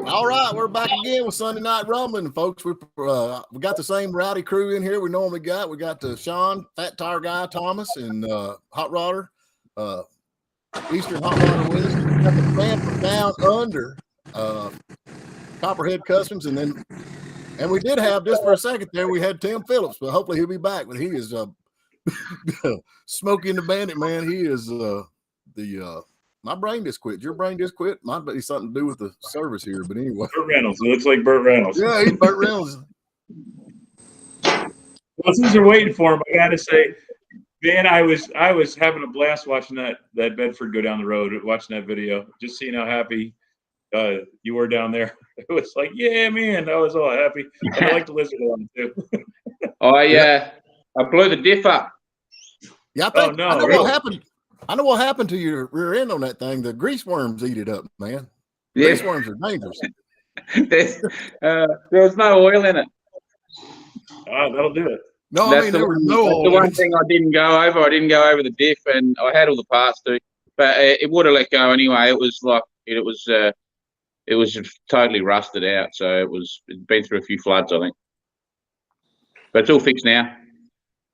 All right, we're back again with Sunday Night Rumbling, folks. We got the same rowdy crew in here we normally got. We got Sean, Fat Tire Guy, Thomas, and Hot Rodder, Eastern Hot Rodder with us. We got the man from down under, Copperhead Customs, and we did have just for a second there. We had Tim Phillips, but hopefully he'll be back. But he is Smokey and the Bandit, man. He is my brain just quit. Your brain just quit. Might be something to do with the service here, but anyway. Burt Reynolds. It looks like Burt Reynolds. Yeah, he's Burt Reynolds. Well, since you're waiting for him, I gotta say, man, I was having a blast watching that Bedford go down the road, watching that video, just seeing how happy you were down there. It was like, yeah, man, I was all happy. I like the lizard one too. I blew the diff up. Yeah, I know what happened. I know what happened to your rear end on that thing. The grease worms eat it up, man. Yeah. Grease worms are dangerous. There was no oil in it. That'll do it. No, that's there was no oil. The one thing I didn't go over. I didn't go over the diff, and I had all the parts too. But it would have let go anyway. It was like it was just totally rusted out. So it'd been through a few floods, I think. But it's all fixed now.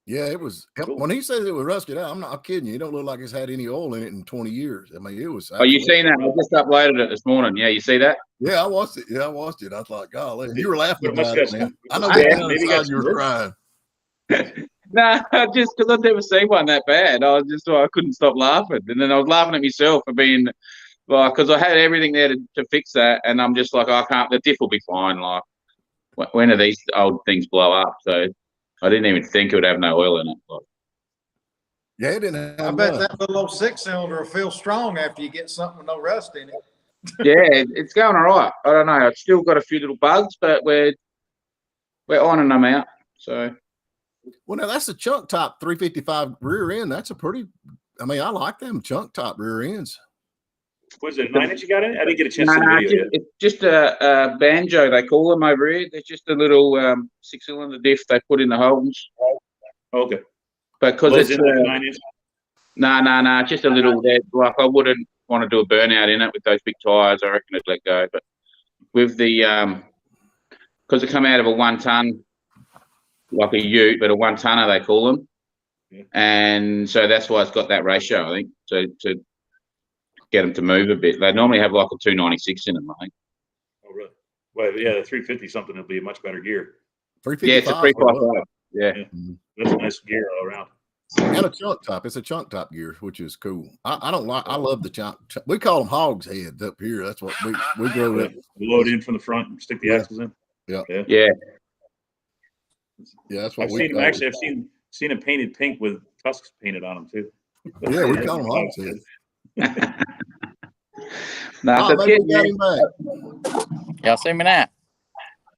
Yeah, it was. Cool. When he says it was rusted out, I'm not kidding you. It don't look like it's had any oil in it in 20 years. I mean, it was. Oh, you seen that? I just uploaded it this morning. Yeah, you see that? Yeah, I watched it. I thought, golly, you were laughing about it, man. I know you were crying. Nah, just because I've never seen one that bad. I couldn't stop laughing, and then I was laughing at myself for being like, because I had everything there to fix that, and I'm just like, I can't. The diff will be fine. Like, when do these old things blow up? So. I didn't even think it would have no oil in it. Yeah, it didn't have I bet that little old 6-cylinder will feel strong after you get something with no rust in it. Yeah, it's going all right. I don't know. I've still got a few little bugs, but we're ironing them out. So, well, now that's a chunk top 355 rear end. That's a pretty. I mean, I like them chunk top rear ends. Was it a 9-inch you got in? I didn't get a chance to video it's just a banjo, they call them over here. They're just a little 6-cylinder diff they put in the Hogans. Okay. But because it's 9-inch? No, just a little. Like I wouldn't want to do a burnout in it with those big tires. I reckon it'd let go. But with the because it come out of a 1-ton, like a ute, but a 1-tonner they call them, and so that's why it's got that ratio. I think to get them to move a bit. They normally have like a 296 in them, I think. Oh, really? Well, yeah, the 350 something will be a much better gear. 355. Yeah, it's a 355. Yeah. That's a nice gear all around. And a chunk top. It's a chunk top gear, which is cool. I don't like. I love the chunk. We call them hogs heads up here. That's what we grow up. Load in from the front and stick the axles in. Yeah. Yeah. Yeah, that's what I've seen them. Actually, I've seen them painted pink with tusks painted on them too. Yeah, we call them hogs heads. Y'all see me now?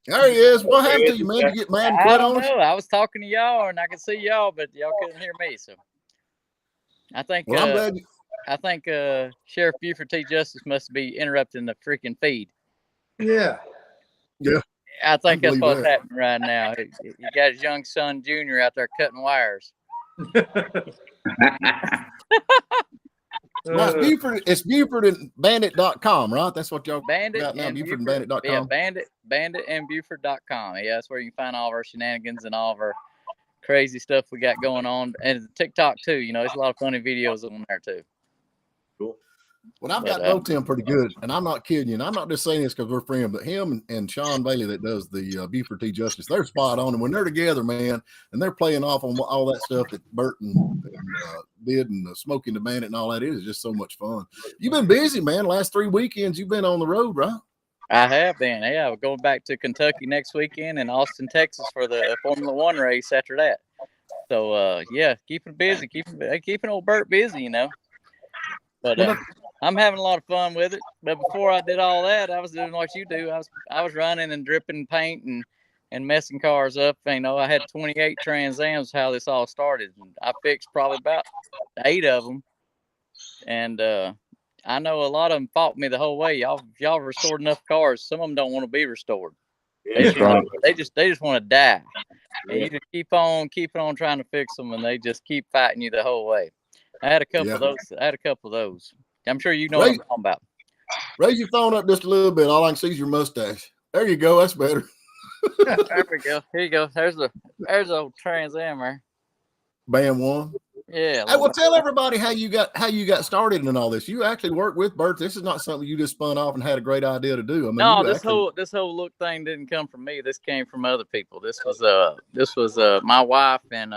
There he is. What happened to you, man? You get mad and quit on us? I was talking to y'all and I could see y'all, but y'all couldn't hear me. So I think I'm glad I think Sheriff Buford T. Justice must be interrupting the freaking feed. Yeah. Yeah. I think that's what's happening right now. He got his young son Junior out there cutting wires. Well, it's Buford and Bandit.com, right? That's what y'all got now, Buford and Bandit.com. Yeah, Bandit and Buford.com. Yeah, that's where you can find all of our shenanigans and all of our crazy stuff we got going on. And TikTok too, you know, there's a lot of funny videos on there too. Cool. Well, I've got to know Tim pretty good, and I'm not kidding you. And I'm not just saying this because we're friends, but him and Sean Bailey that does the Buford T. Justice, they're spot on. And when they're together, man, and they're playing off on all that stuff that Burton did and Smoking the Bandit and all that, it is just so much fun. You've been busy, man. Last 3 weekends you've been on the road, right? I have been. Yeah, we're going back to Kentucky next weekend and Austin, Texas for the Formula One race after that. So, yeah, keeping busy, keeping old Burt busy, you know. But I'm having a lot of fun with it. But before I did all that, I was doing what you do. I was running and dripping paint and messing cars up. You know, I had 28 Trans Ams, how this all started. And I fixed probably about 8 of them. And I know a lot of them fought me the whole way. Y'all restored enough cars. Some of them don't want to be restored. Yeah, they just want to die. And you just keep on trying to fix them, and they just keep fighting you the whole way. I had a couple of those. I'm sure you know what I'm talking about. Raise your phone up just a little bit. All I can see is your mustache. There you go. That's better. There we go. Here you go. There's the old Trans Am there. Bam one. Yeah. Hey, well, tell everybody how you got started in all this. You actually work with Bert. This is not something you just spun off and had a great idea to do. I mean, No, this whole look thing didn't come from me. This came from other people. This was my wife and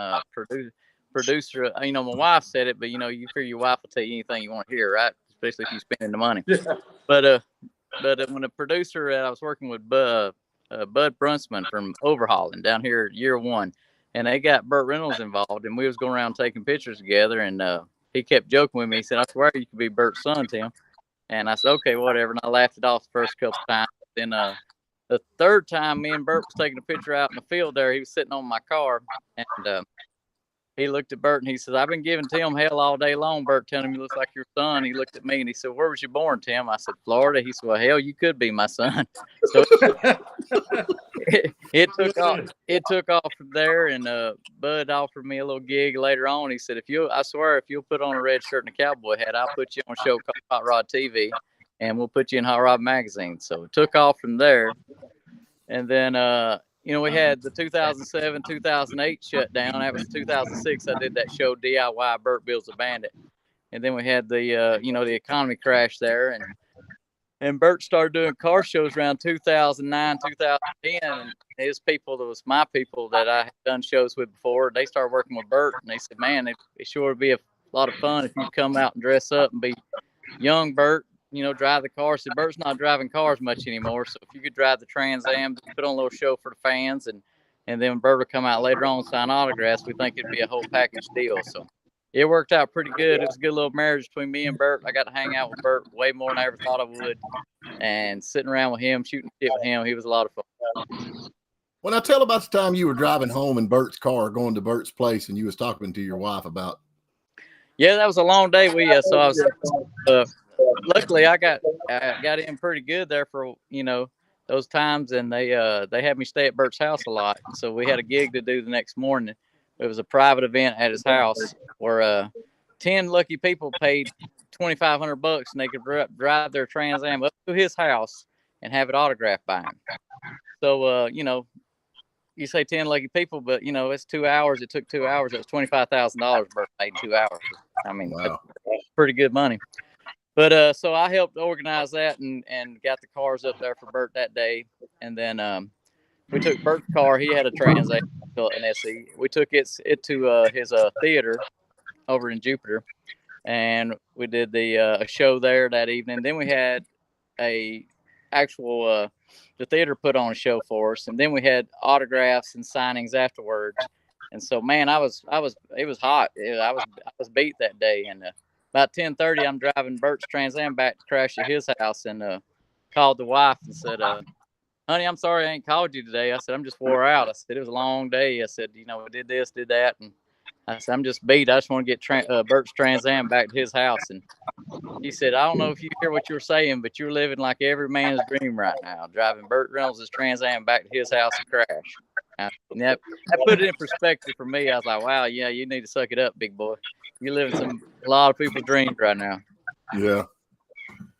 producer. You know, my wife said it, but you know, you figure your wife will tell you anything you want to hear, right? Especially if you're spending the money. But when the producer I was working with Bud Brunsman from Overhauling down here year one, and they got Burt Reynolds involved, and we was going around taking pictures together, and he kept joking with me. He said, "I swear you could be Bert's son, Tim." And I said, "Okay, whatever." And I laughed it off the first couple times. Then the third time, me and Bert was taking a picture out in the field there. He was sitting on my car, and he looked at Bert and he says, "I've been giving Tim hell all day long, Bert, telling him he looks like your son." He looked at me and he said, "Where was you born, Tim?" I said, "Florida." He said, "Well, hell, you could be my son." So it took off. It took off from there, and Bud offered me a little gig later on. He said, I swear, if you'll put on a red shirt and a cowboy hat, I'll put you on a show called Hot Rod TV, and we'll put you in Hot Rod Magazine." So it took off from there, and then you know, we had the 2007, 2008 shutdown. That was 2006. I did that show DIY Burt Builds a Bandit, and then we had the you know, the economy crash there, and Bert started doing car shows around 2009, 2010, and his people, that was my people that I had done shows with before, they started working with Bert, and they said, "Man, it sure would be a lot of fun if you come out and dress up and be young Bert, you know, drive the car." So Bert's not driving cars much anymore, so if you could drive the Trans Am, put on a little show for the fans, and then Bert will come out later on and sign autographs, we think it'd be a whole package deal. So it worked out pretty good. It was a good little marriage between me and Bert. I got to hang out with Bert way more than I ever thought I would. And sitting around with him, shooting shit with him, he was a lot of fun. Well, now tell about the time you were driving home in Bert's car, going to Bert's place, and you was talking to your wife about. Yeah, that was a long day. So I was luckily I got in pretty good there for, you know, those times, and they had me stay at Bert's house a lot. So we had a gig to do the next morning. It was a private event at his house where 10 lucky people paid $2,500 and they could drive their Trans Am up to his house and have it autographed by him. So you know, you say 10 lucky people, but you know, it's 2 hours. It took 2 hours. It was $25,000 Bert paid in 2 hours. I mean, wow, that's pretty good money. But so I helped organize that and got the cars up there for Bert that day, and then we took Bert's car. He had a Trans Am, an SE. We took it to his theater over in Jupiter, and we did the show there that evening. Then we had a actual the theater put on a show for us, and then we had autographs and signings afterwards. And so, man, it was hot. I was beat that day, and about 10:30, I'm driving Bert's Trans Am back to crash at his house, and called the wife and said, "Honey, I'm sorry I ain't called you today." I said, "I'm just wore out." I said, "It was a long day." I said, "You know, we did this, did that." And I said, "I'm just beat. I just want to get Bert's Trans Am back to his house." And he said, "I don't know if you hear what you're saying, but you're living like every man's dream right now, driving Burt Reynolds' Trans Am back to his house and crash." And that put it in perspective for me. I was like, wow, yeah, you need to suck it up, big boy. You're living a lot of people's dreams right now. Yeah.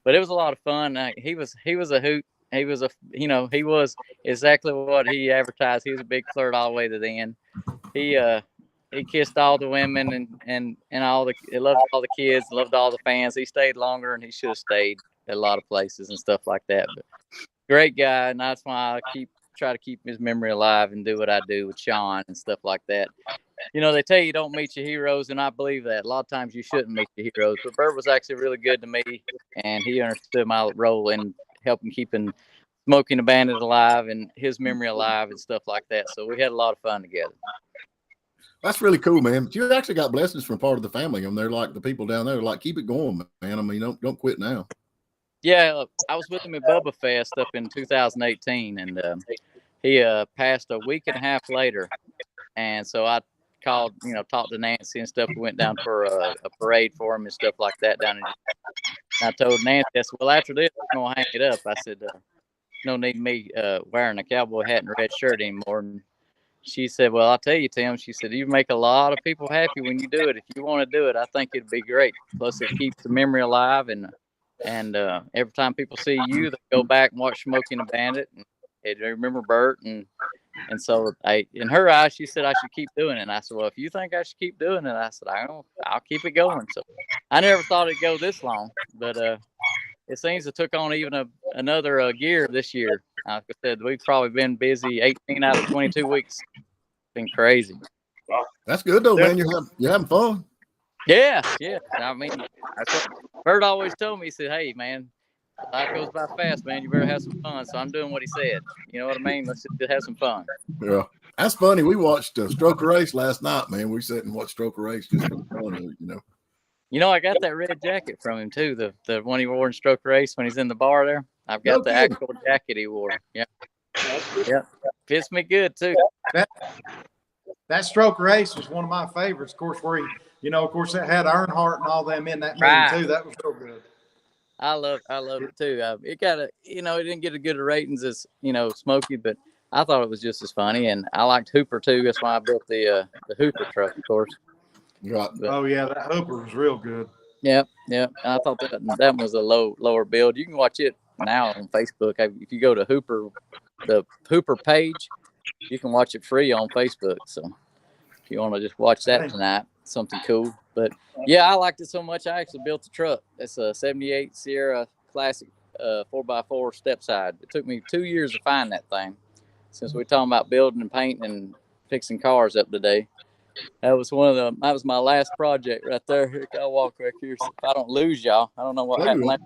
But it was a lot of fun. He was a hoot. He was he was exactly what he advertised. He was a big flirt all the way to the end. He kissed all the women and he loved all the kids, loved all the fans. He stayed longer and he should have stayed at a lot of places and stuff like that. But great guy, and that's why I try to keep his memory alive and do what I do with Sean and stuff like that. You know, they tell you don't meet your heroes, and I believe that. A lot of times you shouldn't meet your heroes. But Bert was actually really good to me, and he understood my role in helping keeping Smoking the Bandit alive and his memory alive and stuff like that. So we had a lot of fun together. That's really cool, man. But you actually got blessings from part of the family. I mean, they're like the people down there, like, keep it going, man. I mean, don't quit now. Yeah, I was with him at Bubba Fest up in 2018, and he passed a week and a half later. And so I called, talked to Nancy and stuff. We went down for a parade for him and stuff like that down in. I told Nancy, I said, well, after this, I'm going to hang it up. I said, no need me wearing a cowboy hat and a red shirt anymore. And she said, well, I'll tell you, Tim, she said, you make a lot of people happy when you do it. If you want to do it, I think it'd be great. Plus, it keeps the memory alive, and And every time people see you, they go back and watch Smokey and the Bandit, and they remember Bert. And so in her eyes, she said I should keep doing it. And I said, well, if you think I should keep doing it, I said, I'll keep it going. So I never thought it'd go this long, but it seems it took on even another gear this year. Like I said, we've probably been busy 18 out of 22 weeks. It's been crazy. That's good though, man. You're having fun. Yeah. I mean, that's what Bert always told me. He said, hey, man, life goes by fast, man. You better have some fun. So I'm doing what he said. You know what I mean? Let's just have some fun. Yeah. That's funny. We watched Stroke a Race last night, man. We sat and watched Stroke a Race just for the fun of it, you know. You know, I got that red jacket from him too. The one he wore in Stroke a Race when he's in the bar there. I've got the actual jacket he wore. Yeah. Fits me good too. That Stroke Race was one of my favorites. Of course, where he, of course, that had Earnhardt and all them in that movie too. That was real good. I love it too. It got it didn't get as good ratings as Smokey, but I thought it was just as funny, and I liked Hooper too. That's why I built the Hooper truck, of course. Right. Oh yeah, that Hooper was real good. Yep. I thought that was a lower build. You can watch it now on Facebook. If you go to the Hooper page, you can watch it free on Facebook. So if you want to just watch that tonight, something cool. But yeah, I liked it so much. I actually built the truck. It's a '78 Sierra Classic 4x4 step side. It took me 2 years to find that thing. Since we're talking about building and painting and fixing cars up today, that was my last project right there. I'll walk right here. So if I don't lose y'all, I don't know what happened.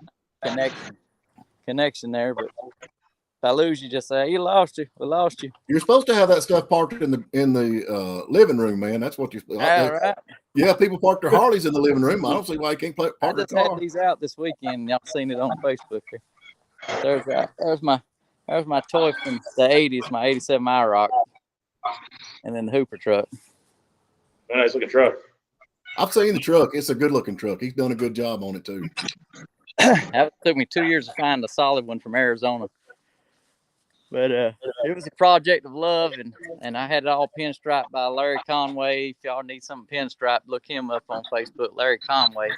Connection there, but if I lose you, just say we lost you. You're supposed to have that stuff parked in the living room, man. That's what you're. Right. Yeah, people park their Harleys in the living room. I don't see why you can't park I their just car. had these out this weekend. Y'all seen it on Facebook here. There's my toy from the '80s, my '87 IROC, and then the Hooper truck. Nice looking truck. I've seen the truck. It's a good looking truck. He's done a good job on it too. It took me 2 years to find a solid one from Arizona. But it was a project of love, and I had it all pinstriped by Larry Conway. If y'all need something pinstriped, look him up on Facebook, Larry Conway.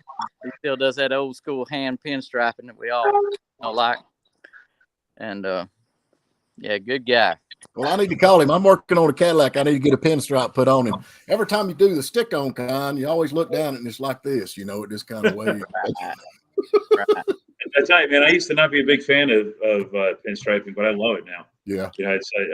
He still does that old school hand pinstriping that we all like. And yeah, good guy. Well, I need to call him. I'm working on a Cadillac. I need to get a pinstripe put on him. Every time you do the stick-on kind, you always look down and it's like this, it just kind of waves. Right. I tell you, man, I used to not be a big fan of pinstriping, but I love it now. Yeah.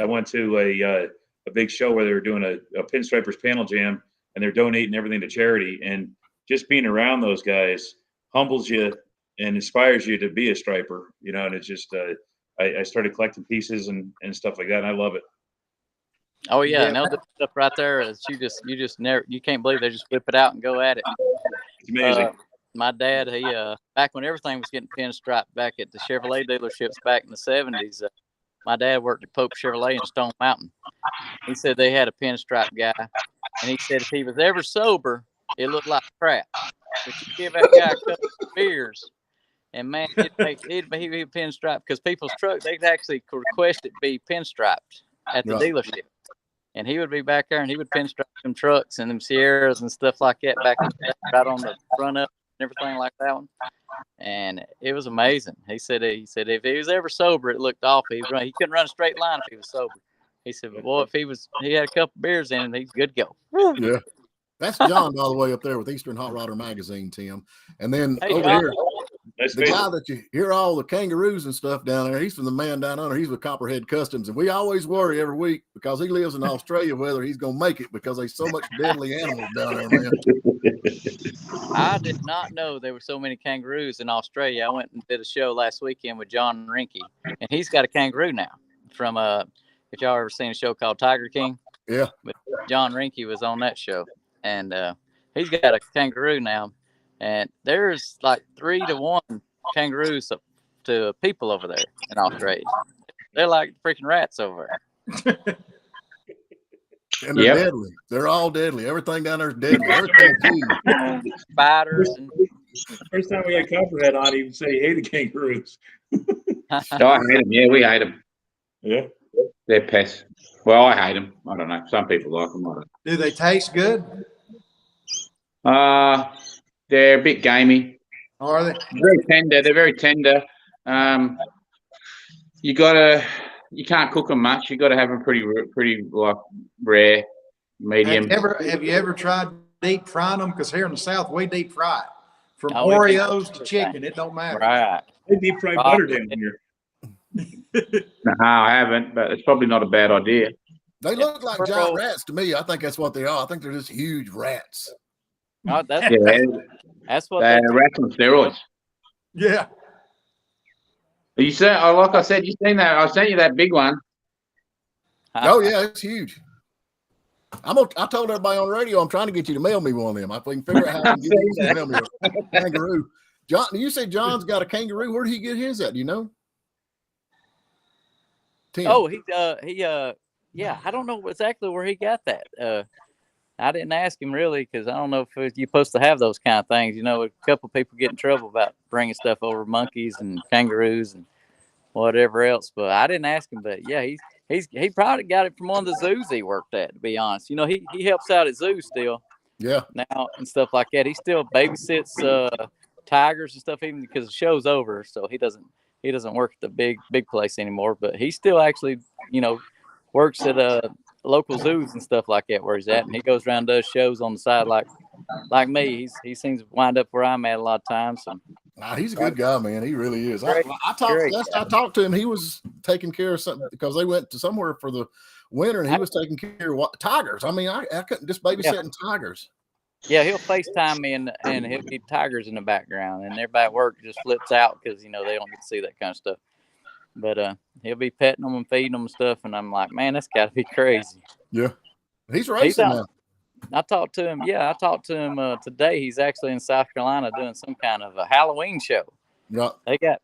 I went to a big show where they were doing a pinstripers panel jam, and they're donating everything to charity. And just being around those guys humbles you and inspires you to be a striper, and it's just I started collecting pieces and stuff like that, and I love it. Oh yeah, no, the stuff right there is you can't believe they just whip it out and go at it. It's amazing. My dad, he back when everything was getting pinstriped back at the Chevrolet dealerships back in the '70s, my dad worked at Pope Chevrolet in Stone Mountain. He said they had a pinstripe guy, and he said if he was ever sober, it looked like crap. But you give that guy a couple of beers, and man, he'd be pinstriped because people's trucks, they'd actually request it be pinstriped at the dealership. And he would be back there and he would pinstripe them trucks and them Sierras and stuff like that back right on the front up and everything like that one. And it was amazing. He said if he was ever sober, it looked awful. He couldn't run a straight line if he was sober. He said, but boy, if he had a couple beers in him, he's good to go. Yeah. That's John, by the way, up there with Eastern Hot Rodder Magazine, Tim. And then over John. here, the guy that you hear all the kangaroos and stuff down there, he's from the man down under. He's with Copperhead Customs. And we always worry every week because he lives in Australia whether he's going to make it because there's so much deadly animals down there, man. I did not know there were so many kangaroos in Australia. I went and did a show last weekend with John Rinke, and he's got a kangaroo now from if y'all ever seen a show called Tiger King. Yeah. But John Rinke was on that show, and he's got a kangaroo now. And there's like 3 to 1 kangaroos to people over there in Australia. They're like freaking rats over there. And they're deadly. They're all deadly. Everything down there is deadly. Everything Spiders. First time we had Copperhead on, he said he hated kangaroos. I hate them. Yeah, we hate them. Yeah. They're pests. Well, I hate them. I don't know. Some people like them. Do they taste good? They're a bit gamey. Are they? Very tender. They're very tender. You can't cook them much. You got to have them pretty like rare, medium. Have you ever tried deep frying them? Because here in the South, we deep fry it. From Oh, we Oreos to chicken, it don't matter. Right. They deep fry butter down here. No, I haven't, but it's probably not a bad idea. They look like giant rats to me. I think that's what they are. I think they're just huge rats. Oh, that's what They're rats on steroids. Yeah. You said, like I said, you seen that? I sent you that big one. Oh yeah, it's huge. I told everybody on the radio I'm trying to get you to mail me one of them. If we can figure out how to get you to mail me a kangaroo. John, you say John's got a kangaroo. Where did he get his at? Do you know? Tim. Oh, yeah. I don't know exactly where he got that. I didn't ask him really because I don't know if you're supposed to have those kind of things. You know, a couple people get in trouble about bringing stuff over, monkeys and kangaroos and whatever else. But I didn't ask him. But yeah, he probably got it from one of the zoos he worked at. To be honest, you know, he helps out at zoos still. Yeah. Now and stuff like that. He still babysits tigers and stuff, even because the show's over. So he doesn't work at the big place anymore. But he still actually, you know, works at local zoos and stuff like that where he's at, and he goes around and does shows on the side like me. He seems to wind up where I'm at a lot of times. So. Nah, he's a good guy, man. He really is. Great, I talked to him. He was taking care of something because they went to somewhere for the winter, and he was taking care of tigers. I mean, I couldn't just babysitting tigers. Yeah, he'll FaceTime me and he'll be tigers in the background, and everybody at work just flips out because you know they don't get to see that kind of stuff. But he'll be petting them and feeding them and stuff, and I'm like, man, that's got to be crazy. Yeah, he's racing now. I talked to him. Yeah, I talked to him today. He's actually in South Carolina doing some kind of a Halloween show. Yeah, they got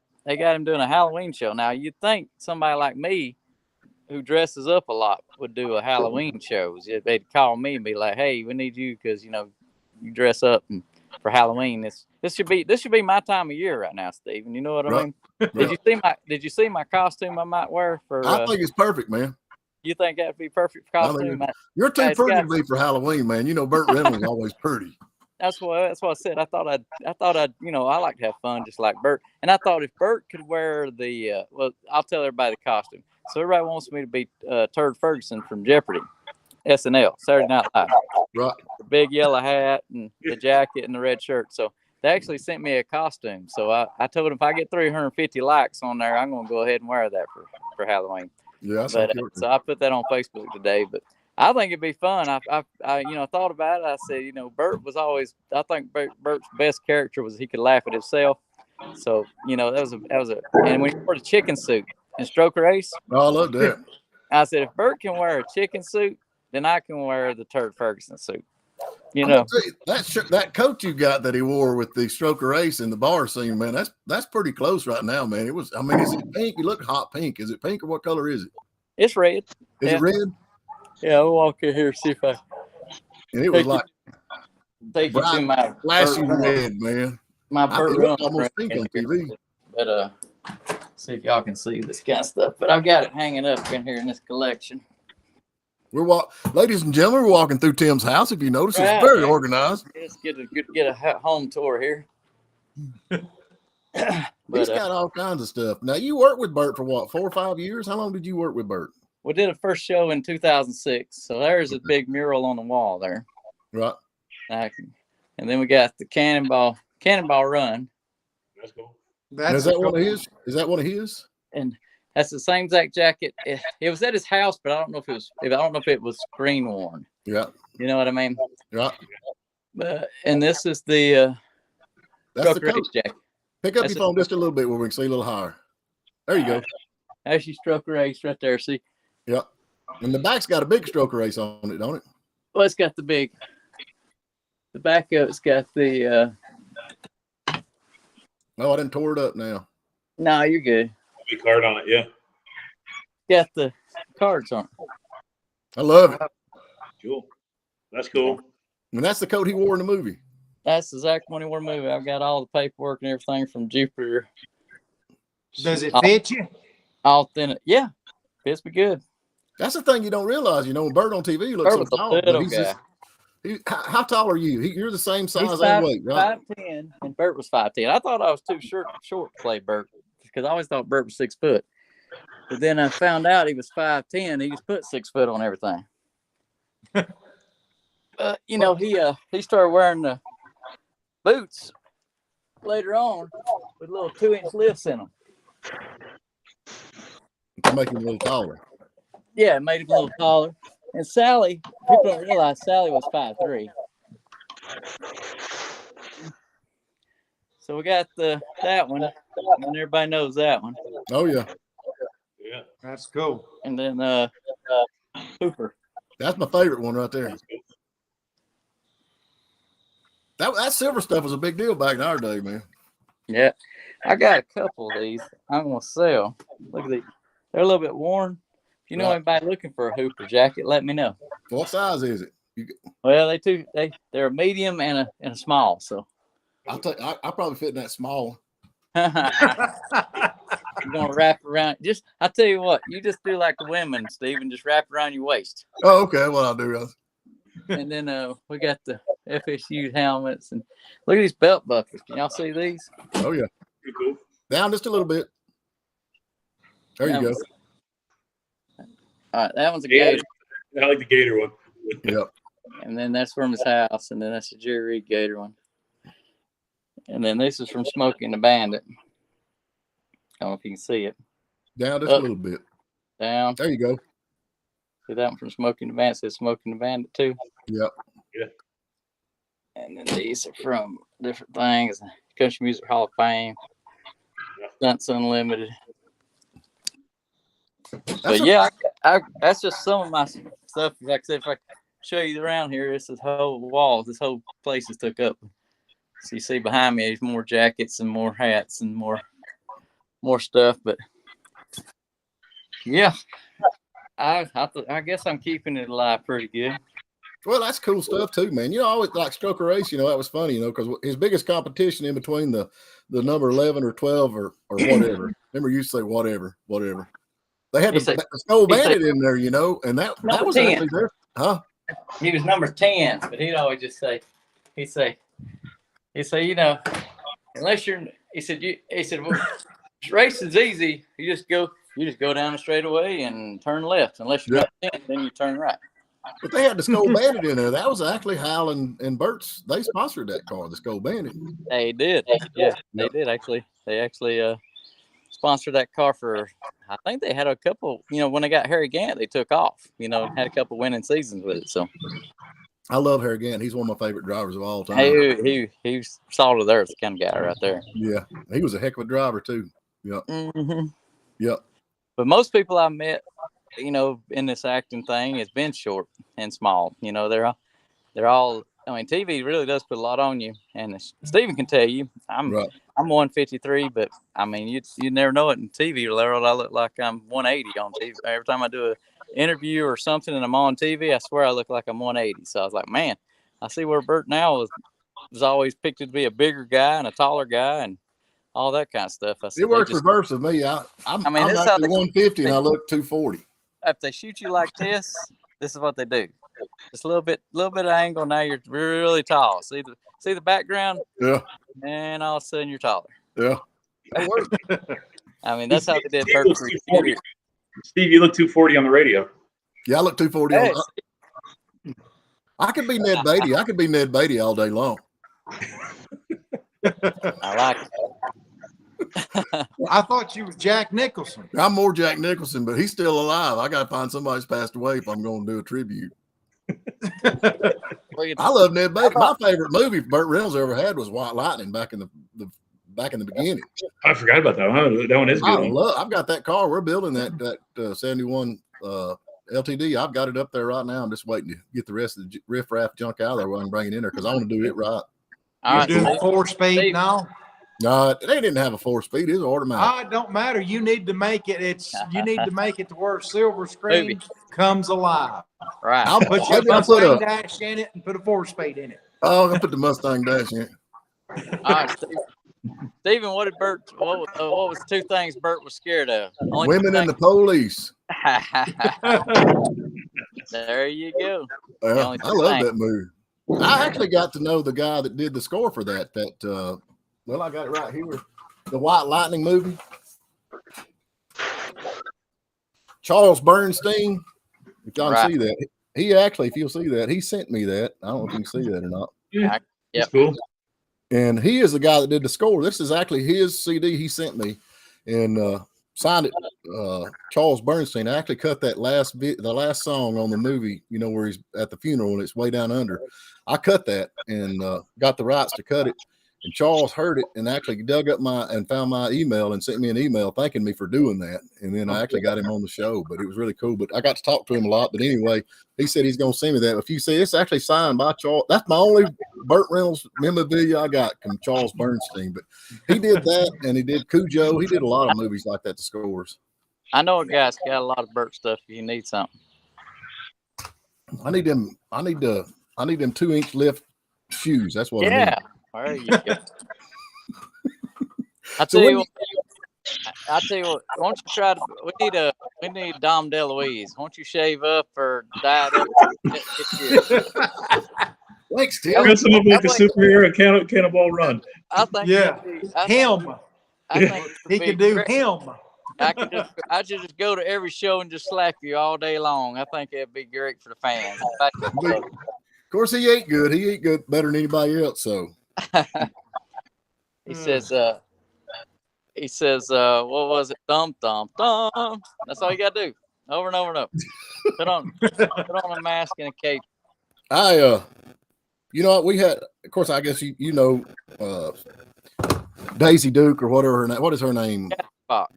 him doing a Halloween show. Now you'd think somebody like me, who dresses up a lot, would do a Halloween show. They'd call me and be like, "Hey, we need you because you know you dress up for Halloween. This should be my time of year right now, Stephen. You know what I mean? Did you see my costume I might wear for? I think it's perfect, man. You think that'd be perfect for costume? You're too pretty to be for Halloween, man. You know, Burt Reynolds is always pretty. That's what I said. I thought I'd you know, I like to have fun just like Burt. And I thought if Burt could wear the well, I'll tell everybody the costume. So everybody wants me to be Turd Ferguson from Jeopardy, SNL, Saturday Night Live. Right. The big yellow hat and the jacket and the red shirt. So they actually sent me a costume. So I told them if I get 350 likes on there, I'm going to go ahead and wear that for Halloween. Yeah. But so I put that on Facebook today. But I think it'd be fun. I you know thought about it. I said, you know, Burt was always. I think Burt's best character was he could laugh at himself. So you know that was a. And when he wore the chicken suit in Stroker Race, I love that. I said if Burt can wear a chicken suit, then I can wear the Turd Ferguson suit. You know that coat you got that he wore with the Stroker Race in the bar scene, man. That's pretty close right now, man. It was. I mean, is it pink? You look hot pink. Is it pink or what color is it? It's red. Is it red? Yeah, I'll walk in here see if I. And it was like take you to my flashy red, man. My Burt Reynolds almost pink on TV. But see if y'all can see this kind of stuff. But I've got it hanging up in here in this collection. Ladies and gentlemen, we're walking through Tim's house. If you notice, it's very organized. Let's get a home tour here. He's got all kinds of stuff. Now, you worked with Burt for what, 4 or 5 years? How long did you work with Burt? We did a first show in 2006. So there's a big mural on the wall there. Right. And then we got the Cannonball Run. That's cool. Is that one of his? Is that one of his? And that's the same exact jacket. It was at his house, but I don't know if it was screen worn. Yeah. You know what I mean? Right. And this is the that's the coat jacket. Pick up your phone just a little bit where we can see a little higher. There you go. That's your Stroker Race right there. See? Yep. And the back's got a big Stroker Race on it, don't it? Well, it's got the back of it's got the No, I didn't tore it up now. No, you're good. Big card on it, yeah. Got the cards on it. I love it. Cool. That's cool. And that's the coat he wore in the movie. That's the exact one he wore in the movie. I've got all the paperwork and everything from Jupiter. Does it fit you? All thin. Yeah. Fits me good. That's the thing you don't realize. You know, when Burt on TV looks so tall, but How tall are you? You're the same size He's and weight, right? 5'10", and Bert was 5'10". I thought I was too short to play Bert because I always thought Bert was 6 foot. But then I found out he was 5'10". He just put 6 foot on everything. You know, he started wearing the boots later on with little 2-inch lifts in them. To make him a little taller. Yeah, it made him a little taller. And Sally, people don't realize Sally was 5'3". So we got that one, and everybody knows that one. Oh yeah, Yeah. That's cool. And then Hooper. that's my favorite one right there. That silver stuff was a big deal back in our day, man. Yeah, I got a couple of these. I'm gonna sell. Look at these. They're a little bit worn. If you know anybody looking for a Hooper jacket, let me know. What size is it? Well, they're a medium and a small. So I'll tell you, I probably fit in that small. you're gonna wrap around. I tell you what, you just do like the women, Steve, and just wrap around your waist. Oh, okay. What I'll do is. And then we got the FSU helmets, and look at these belt buckles. Can y'all see these? Oh yeah. Pretty cool. Down just a little bit. There you go. All right, that one's a Yeah, gator. I like the Gator one. Yep. And then that's from his house, and then that's the Jerry Reed Gator one. And then this is from Smokey and the Bandit. I don't know if you can see it. Down just a little bit. Down. There you go. See that one from Smokey and the Bandit? It says Smokey and the Bandit too. Yep. Yeah. And then these are from different things. Country Music Hall of Fame. Stunts Unlimited. But yeah, that's just some of my stuff. Like I said, if I show you around here, this is whole wall. This whole place is took up. So you see behind me, there's more jackets and more hats and more stuff. But yeah, I guess I'm keeping it alive pretty good. Well, that's cool stuff too, man. You know, I always like Stroker Race. You know, that was funny. You know, because his biggest competition in between the number 11 or 12 or whatever. Remember, you used to say whatever. They had the Skull Bandit in there, you know, and that was 10. actually there, huh? He was number 10, but he'd always just say, you know, unless you're, he said, well, racing's easy. You just go down the straightaway and turn left. Unless you're 10, then you turn right. But they had the Skull Bandit in there. That was actually Hal and Bert's. They sponsored that car, the Skull Bandit. They did. Yeah, they did actually. They actually sponsored that car for. I think they had a couple. You know, when they got Harry Gant, they took off. You know, had a couple winning seasons with it. So I love Harry Gant. He's one of my favorite drivers of all time. He's salt of the earth kind of guy right there. Yeah, he was a heck of a driver too. Yep. Mm-hmm. Yep. But most people I met, you know, in this acting thing has been short and small. You know, they're all. I mean, TV really does put a lot on you, and Stephen can tell you, I'm 153, but I mean, you never know it in TV. I look like I'm 180 on TV. Every time I do an interview or something and I'm on TV, I swear I look like I'm 180. So I was like, man, I see where Bert now was always picked to be a bigger guy and a taller guy and all that kind of stuff. I said, it works reverse with me. I'm this is how actually 150 and I look 240. If they shoot you like this is what they do. Just a little bit of angle. Now you're really tall. See the background? Yeah. And all of a sudden you're taller. Yeah. That works. I mean, that's how they did Bert. Steve, you look 240 on the radio. Yeah, I look 240. Hey. I could be Ned Beatty. I could be Ned Beatty all day long. I like it. I thought you was Jack Nicholson. I'm more Jack Nicholson, but he's still alive. I got to find somebody who's passed away if I'm going to do a tribute. I love Ned Beatty. My favorite movie Burt Reynolds ever had was White Lightning back in the beginning. I forgot about that one. That one is good. I've got that car. We're building that 71 LTD. I've got it up there right now. I'm just waiting to get the rest of the riff-raff junk out of there while I can bring it in there because I want to do it right. You're doing 4-speed now? No, they didn't have a 4-speed. It was automatic. It don't matter. You need to make it. You need to make it to where silver screen comes alive. Right. I'll put your Mustang dash in it and put a 4-speed in it. Oh, I'm gonna put the Mustang dash in it. All right, Stephen, what did Bert? What was 2 things Bert was scared of? Women and the police. There you go. I love that movie. I actually got to know the guy that did the score for that. Well, I got it right here. The White Lightning movie. Charles Bernstein. If y'all can see that, he actually, if you'll see that, he sent me that. I don't know if you can see that or not. Yeah, that's cool. And he is the guy that did the score. This is actually his CD he sent me, and signed it. Charles Bernstein. I actually cut that the last song on the movie. You know, where he's at the funeral and it's way down under. I cut that and got the rights to cut it. And Charles heard it and actually dug up found my email and sent me an email thanking me for doing that. And then I actually got him on the show, but it was really cool. But I got to talk to him a lot. But anyway, he said he's going to send me that. If you see, it's actually signed by Charles. That's my only Burt Reynolds memorabilia I got from Charles Bernstein. But he did that, and he did Cujo. He did a lot of movies like that, the scores. I know a guy's got a lot of Burt stuff if you need something. I need them 2-inch lift shoes. That's what I need. There you go. I tell you what. Why don't you try to? We need Dom DeLuise. Why don't you shave up or dye it up? Thanks, Tim. Dress him up like a superhero and Cannonball Run. I think. Yeah, I think he could do him. I should just go to every show and just slap you all day long. I think it'd be great for the fans. Of course, he ate good. He ate good better than anybody else. So he says, what was it? Thumb, thumb, thumb. That's all you got to do. Over and over and over. Put on a mask and a cape. You know what we had? Of course, I guess you know Daisy Duke or whatever her name. What is her name?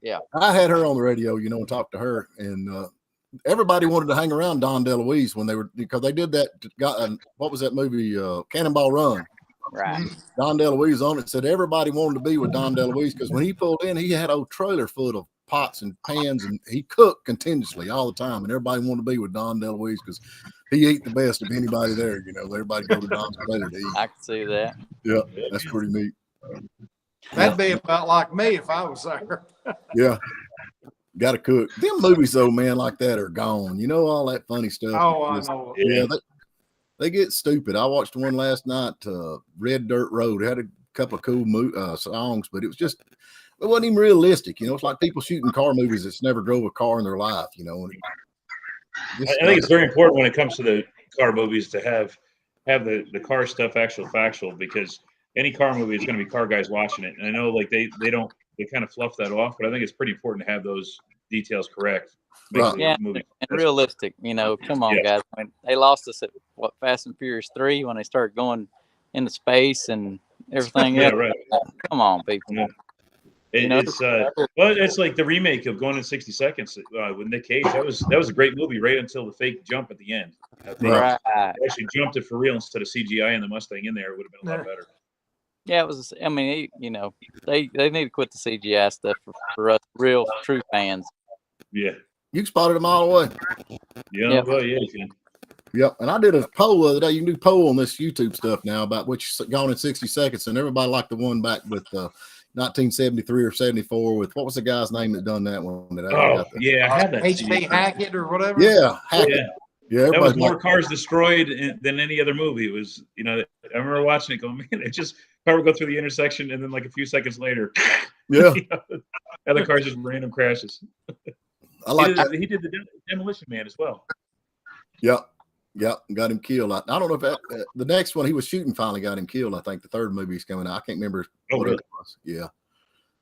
Yeah. I had her on the radio, you know, and talked to her, and everybody wanted to hang around Don DeLuise because they did that. What was that movie? Cannonball Run. Right. Don DeLuise on it. Said everybody wanted to be with Don DeLuise because when he pulled in, he had a trailer full of pots and pans, and he cooked continuously all the time, and everybody wanted to be with Don DeLuise because he ate the best of anybody there. You know, everybody go to Don's trailer to eat. I can see that. Yeah, that's pretty neat. That'd be about like me if I was there. Yeah. Got to cook. Them movies, though, man, like that are gone. You know, all that funny stuff. Oh, I know. Yeah, they get stupid. I watched one last night, Red Dirt Road. It had a couple of cool songs, but it wasn't even realistic. You know, it's like people shooting car movies that's never drove a car in their life, you know. I think it's very important when it comes to the car movies to have the car stuff factual, because any car movie is going to be car guys watching it. And I know like they kind of fluff that off, but I think it's pretty important to have those details correct. Yeah, and realistic. You know, come on, guys. I mean, they lost us at Fast and Furious 3 when they started going into space and everything. Yeah, right. Come on, people. Yeah. It's like the remake of Going in 60 Seconds with Nick Cage. That was a great movie right until the fake jump at the end. Right. They actually jumped it for real instead of CGI and the Mustang in there. It would have been a lot better. Yeah, it was. I mean, you know, they need to quit the CGI stuff for us real true fans. Yeah, you spotted them all the way. Yeah, well, yeah, you can. Yep, and I did a poll the other day. You can do poll on this YouTube stuff now about which Gone in 60 Seconds, and everybody liked the one back with 1973 or 74 with what was the guy's name that done that one? I had that. H.P. Hackett or whatever. Yeah, Hackett. Yeah, that was more cars destroyed than any other movie. It was, you know, I remember watching it going, man, it just car would go through the intersection and then like a few seconds later, yeah, you know, other cars just random crashes. I like he did the Demolition Man as well. Yep, got him killed. I don't know if the next one he was shooting finally got him killed. I think the third movie is coming out. I can't remember what it was. Yeah.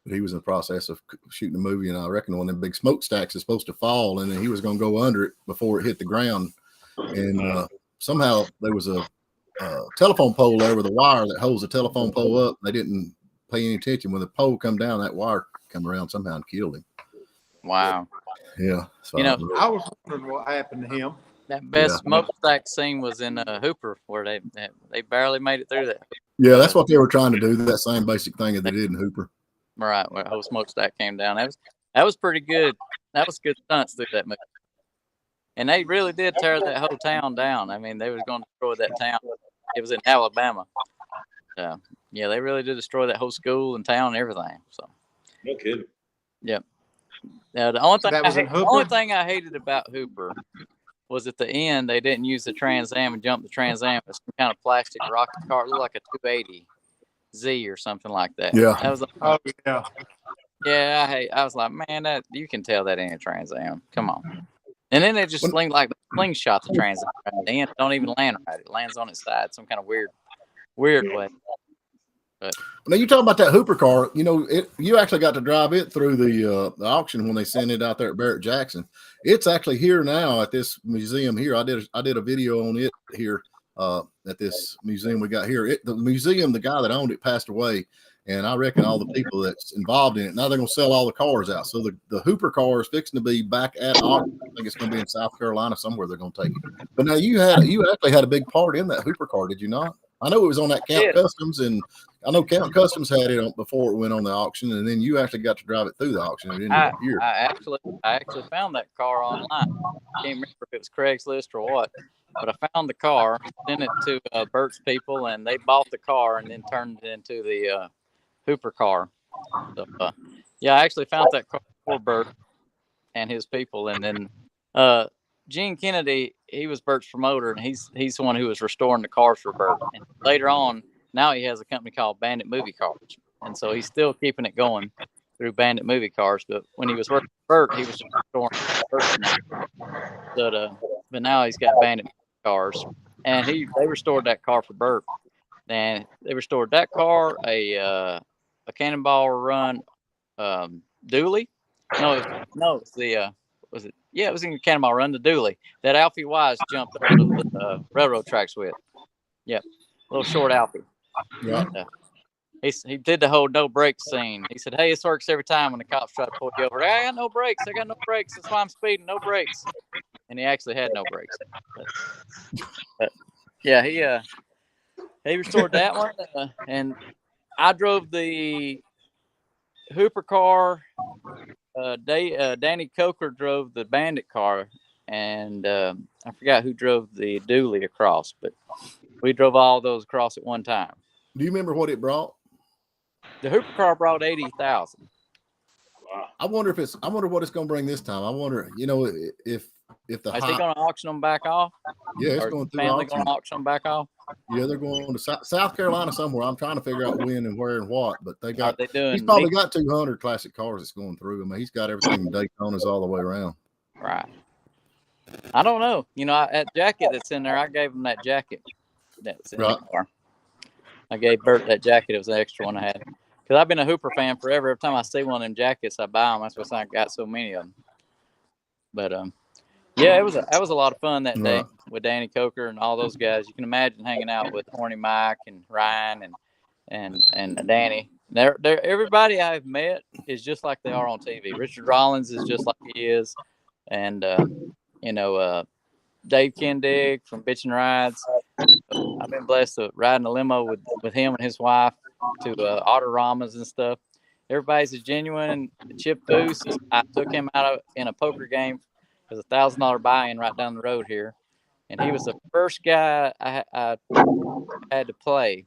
But he was in the process of shooting a movie, and I reckon one of them big smokestacks is supposed to fall, and then he was going to go under it before it hit the ground. And somehow there was a telephone pole there with a wire that holds the telephone pole up. They didn't pay any attention. When the pole come down, that wire come around somehow and killed him. Wow. Yeah. So you know, I was wondering what happened to him. That best smokestack scene was in Hooper, where they barely made it through that. Yeah, that's what they were trying to do. That same basic thing that they did in Hooper. Right, where the whole smokestack came down. That was pretty good. That was good stunts through that movie. And they really did tear that whole town down. I mean, they was going to destroy that town. It was in Alabama. Yeah, they really did destroy that whole school and town and everything. So. No kidding. Yep. Now, the only thing I hated about Hooper was at the end they didn't use the Trans Am and jump the Trans Am. It was some kind of plastic rocket car. It looked like a 280Z or something like that. Yeah. That was Oh yeah. yeah. I was like, man, that you can tell that ain't a Trans Am. Come on. And then they just slingshot the Trans Am right at the end. Don't even land right. It lands on its side, some kind of weird way. But now you talking about that Hooper car, you actually got to drive it through the auction when they sent it out there at Barrett Jackson. It's actually here now at this museum here. I did a video on it here at this museum we got here. The museum, the guy that owned it passed away, and I reckon all the people that's involved in it, now they're going to sell all the cars out. So the Hooper car is fixing to be back at auction. I think it's going to be in South Carolina somewhere they're going to take it. But now you actually had a big part in that Hooper car, did you not? I know it was on that Count Customs, and I know Count Customs had it on before it went on the auction, and then you actually got to drive it through the auction. It ended up here. I actually found that car online. I can't remember if it was Craigslist or what, but I found the car, sent it to Bert's people, and they bought the car and then turned it into the Hooper car. So, I actually found that car for Bert and his people, and then Gene Kennedy, he was Bert's promoter, and he's the one who was restoring the cars for Bert. And later on, now he has a company called Bandit Movie Cars, and so he's still keeping it going through Bandit Movie Cars. But when he was working for Bert, he was restoring Bert. But now he's got Bandit Cars, and they restored that car for Bert. And they restored that car, a Cannonball Run dually. No, it's the was it? Yeah, it was in Cannonball Run, the dually that Alfie Wise jumped over the railroad tracks with. Yep, little short Alfie. Yeah. He did the whole no brakes scene. He said, "Hey, this works every time when the cops try to pull you over. I got no brakes. That's why I'm speeding. No brakes." And he actually had no brakes. But yeah, he restored that one, and I drove the Hooper car. Danny Coker drove the Bandit car, and I forgot who drove the dually across, but we drove all those across at one time. Do you remember what it brought? The Hooper car brought 80,000. Wow. I wonder what it's going to bring this time. I wonder, if the is he going to auction them back off? Yeah, it's or going through family auction. going to auction them back off? Yeah, they're going to South Carolina somewhere. I'm trying to figure out when and where and what, but they got. Are they doing he's probably got 200 classic cars that's going through. I mean, he's got everything Daytonas all the way around. Right. I don't know. That jacket that's in there, I gave him that jacket that's in the car. I gave Bert that jacket. It was an extra one I had. Because I've been a Hooper fan forever. Every time I see one of them jackets, I buy them. That's why I got so many of them. But, yeah, that was a lot of fun that day with Danny Coker and all those guys. You can imagine hanging out with Horny Mike and Ryan and Danny. They're everybody I've met is just like they are on TV. Richard Rollins is just like he is, and Dave Kendig from Bitchin' Rides. I've been blessed to ride in a limo with him and his wife to Autoramas and stuff. Everybody's as genuine. Chip Booth, I took him out in a poker game. It was $1,000 buy-in right down the road here, and he was the first guy I had to play.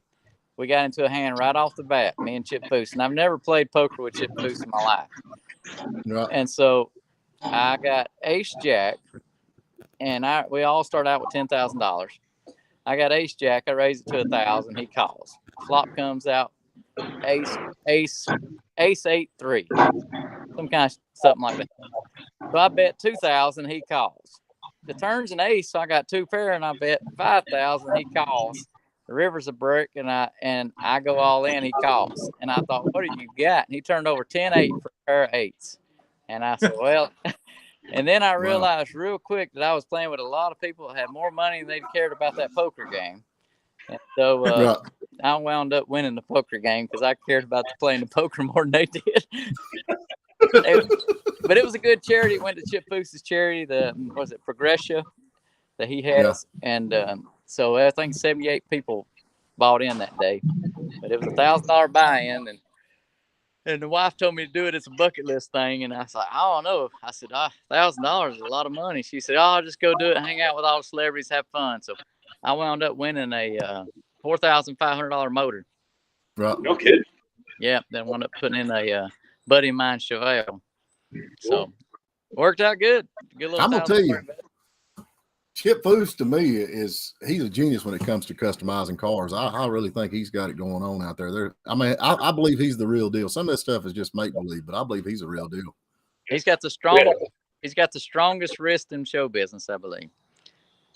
We got into a hand right off the bat, me and Chip Booth, and I've never played poker with Chip Booth in my life. Right. And so I got Ace Jack, and we all start out with $10,000. I got Ace Jack. I raise it to 1,000. He calls. Flop comes out. Ace 8-3. Some kind of something like that. So I bet 2,000. He calls. The turn's an ace, so I got two pair, and I bet 5,000. He calls. The river's a brick, and I go all in. He calls, and I thought, "What do you got?" And he turned over 10-8 for a pair of eights, and I said, "Well." And then I realized real quick that I was playing with a lot of people that had more money than they cared about that poker game. And so I wound up winning the poker game because I cared about playing the poker more than they did. But it was a good charity. It went to Chip Booth's charity, Progressia, that he has. Yeah. And so I think 78 people bought in that day. But it was $1,000 buy-in, and the wife told me to do it as a bucket list thing, and I was like, I don't know. I said, $1,000 is a lot of money. She said, I'll just go do it, hang out with all the celebrities, have fun. So I wound up winning a $4,500 motor. Right. No kidding. Yeah, then wound up putting in a buddy of mine, Chevelle. So worked out good. Good little. I'm gonna tell you. Chip Foose to me he's a genius when it comes to customizing cars. I really think he's got it going on out there. I believe he's the real deal. Some of this stuff is just make believe, but I believe he's a real deal. He's got the strongest wrist in show business, I believe.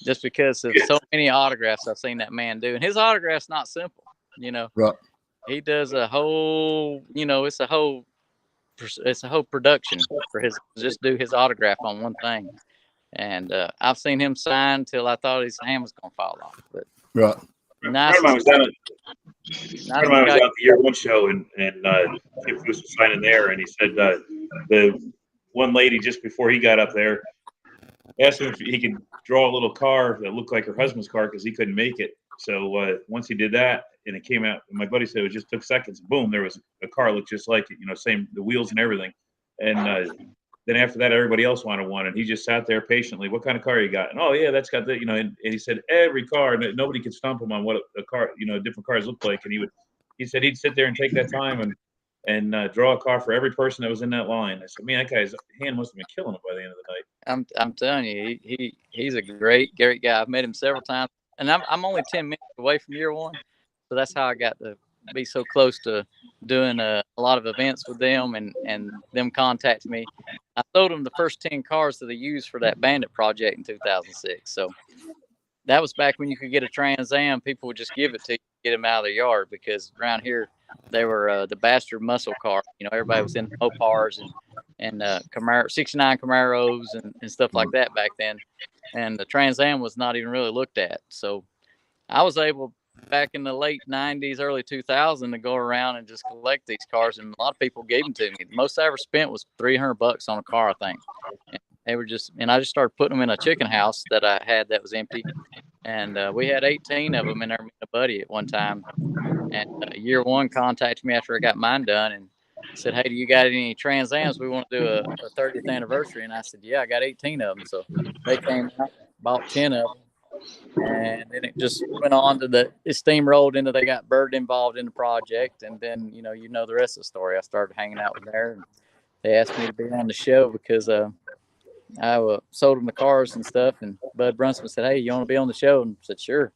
Just because of so many autographs I've seen that man do, and his autograph's not simple. Right. He does a whole, it's a whole production for his just do his autograph on one thing. And I've seen him sign till I thought his hand was gonna fall off. But right. Nice. I was at the year one show, and Chip Foose was signing there, and he said the one lady just before he got up there asked him if he could draw a little car that looked like her husband's car because he couldn't make it. So once he did that, and it came out, my buddy said it just took seconds. Boom, there was a car looked just like it. Same the wheels and everything. And then after that, everybody else wanted one, and he just sat there patiently. What kind of car you got? And oh yeah, that's got the And he said every car, nobody could stump him on what a car, different cars look like. And he said he'd sit there and take that time and draw a car for every person that was in that line. I said, man, that guy's hand must have been killing him by the end of the night. I'm telling you, he's a great guy. I've met him several times, and I'm only 10 minutes away from year one, so that's how I got to be so close to doing a lot of events with them, and them contact me. I sold them the first 10 cars that they used for that Bandit project in 2006. So that was back when you could get a Trans Am. People would just give it to you, get them out of their yard, because around here they were the bastard muscle car. Everybody was in the Mopars and Camaro, 69 Camaros and stuff like that back then. And the Trans Am was not even really looked at. So I was able, back in the late 90s, early 2000, to go around and just collect these cars, and a lot of people gave them to me. The most I ever spent was $300 on a car, I think. And they were I just started putting them in a chicken house that I had that was empty, and we had 18 of them in there. Me and a buddy at one time, and year one contacted me after I got mine done and said, hey, do you got any Trans Ams? We want to do a 30th anniversary. And I said, yeah, I got 18 of them. So they came out, bought 10 of them. And then it just went on to it steamrolled into they got Bird involved in the project. And then, the rest of the story. I started hanging out with there, and they asked me to be on the show because I sold them the cars and stuff. And Bud Brunson said, hey, you want to be on the show? And I said, sure.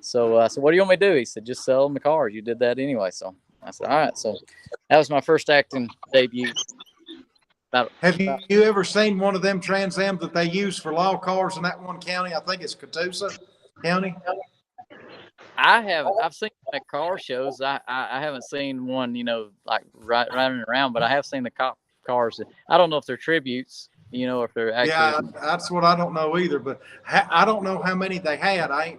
So I said, what do you want me to do? He said, just sell them the cars. You did that anyway. So I said, all right. So that was my first acting debut. Have you ever seen one of them Trans Am that they use for law cars in that one county? I think it's Catoosa County. I haven't. I've seen like car shows. I haven't seen one, like running around, but I have seen the cop cars. I don't know if they're tributes, if they're actually. Yeah, that's what I don't know either. But I don't know how many they had. I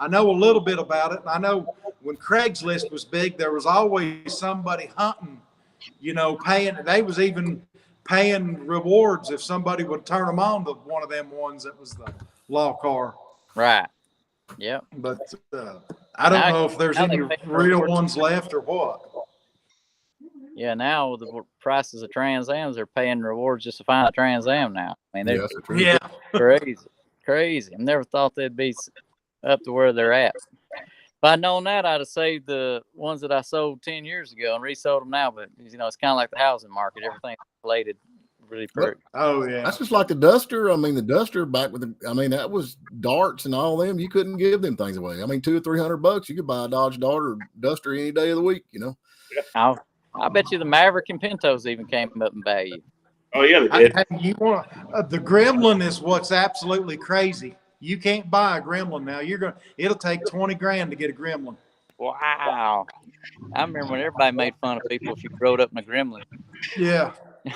know a little bit about it. I know when Craigslist was big, there was always somebody hunting, paying. They was even paying rewards if somebody would turn them on to one of them ones that was the law car. Right. Yeah. But I don't know if there's any real ones left or what. Yeah, now with the prices of Trans Ams, they're paying rewards just to find a Trans Am now. I mean, they're crazy. I never thought they'd be up to where they're at. If I'd known that, I'd have saved the ones that I sold 10 years ago and resold them now. But, it's kind of like the housing market. Everything's inflated really pretty. Oh, yeah. That's just like the Duster. I mean, the Duster back with that was darts and all them. You couldn't give them things away. I mean, $200 or $300, you could buy a Dodge Dart or Duster any day of the week, I bet you the Maverick and Pintos even came up in value. Oh, yeah, they did. The Gremlin is what's absolutely crazy. You can't buy a Gremlin now. It'll take $20,000 to get a Gremlin. Wow. I remember when everybody made fun of people if you rode up in a Gremlin. Yeah.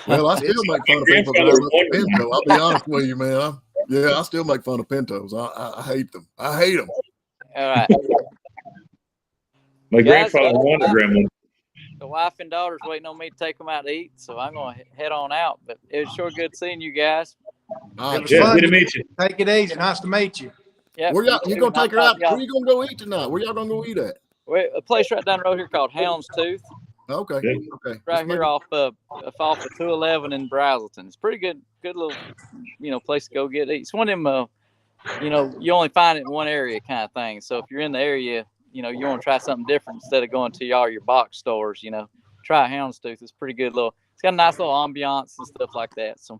Well, I still make fun of people that rode up in Pinto. I'll be honest with you, man. I still make fun of Pintos. I hate them. I hate them. All right. My grandfather wanted a Gremlin. The wife and daughter's waiting on me to take them out to eat, so I'm going to head on out. But it was sure good seeing you guys. Good to meet you. Take it easy. Nice to meet you. Yeah. You going to take her out? Where you going to go eat tonight? Where y'all going to go eat at? A place right down the road here called Houndstooth. Okay. Yeah. Okay. Right here off of 211 in Brazelton. It's pretty good little, place to go get to eat. It's one of them, you only find it in one area kind of thing. So if you're in the area, you want to try something different instead of going to all your box stores, try Houndstooth. It's pretty good it's got a nice little ambiance and stuff like that. So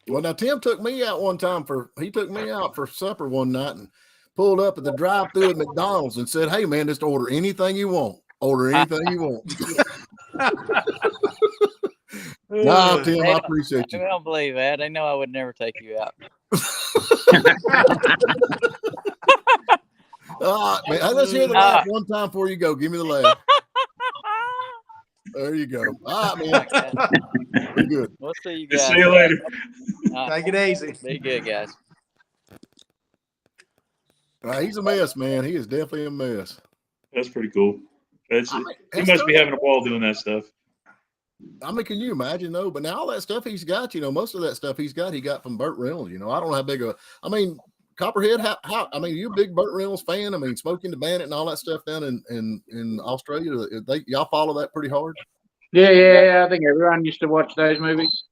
Well, now Tim took me out one time he took me out for supper one night and pulled up at the drive-thru at McDonald's and said, "Hey man, just order anything you want. Order anything you want." No, Tim, I appreciate you. I don't believe that. They know I would never take you out. All right, man. Hey, let's hear the laugh one time before you go. Give me the laugh. There you go. All right, man. Be good. We'll see you guys. See you later. Take it easy. Be good, guys. He's a mess, man. He is definitely a mess. That's pretty cool. He must be having a ball doing that stuff. I mean, can you imagine though? But now all that stuff he's got, most of that stuff he got from Burt Reynolds. I don't know how big Copperhead, how I mean, you a big Burt Reynolds fan? I mean, Smoking the Bandit and all that stuff down in Australia. Y'all follow that pretty hard? Yeah. I think everyone used to watch those movies.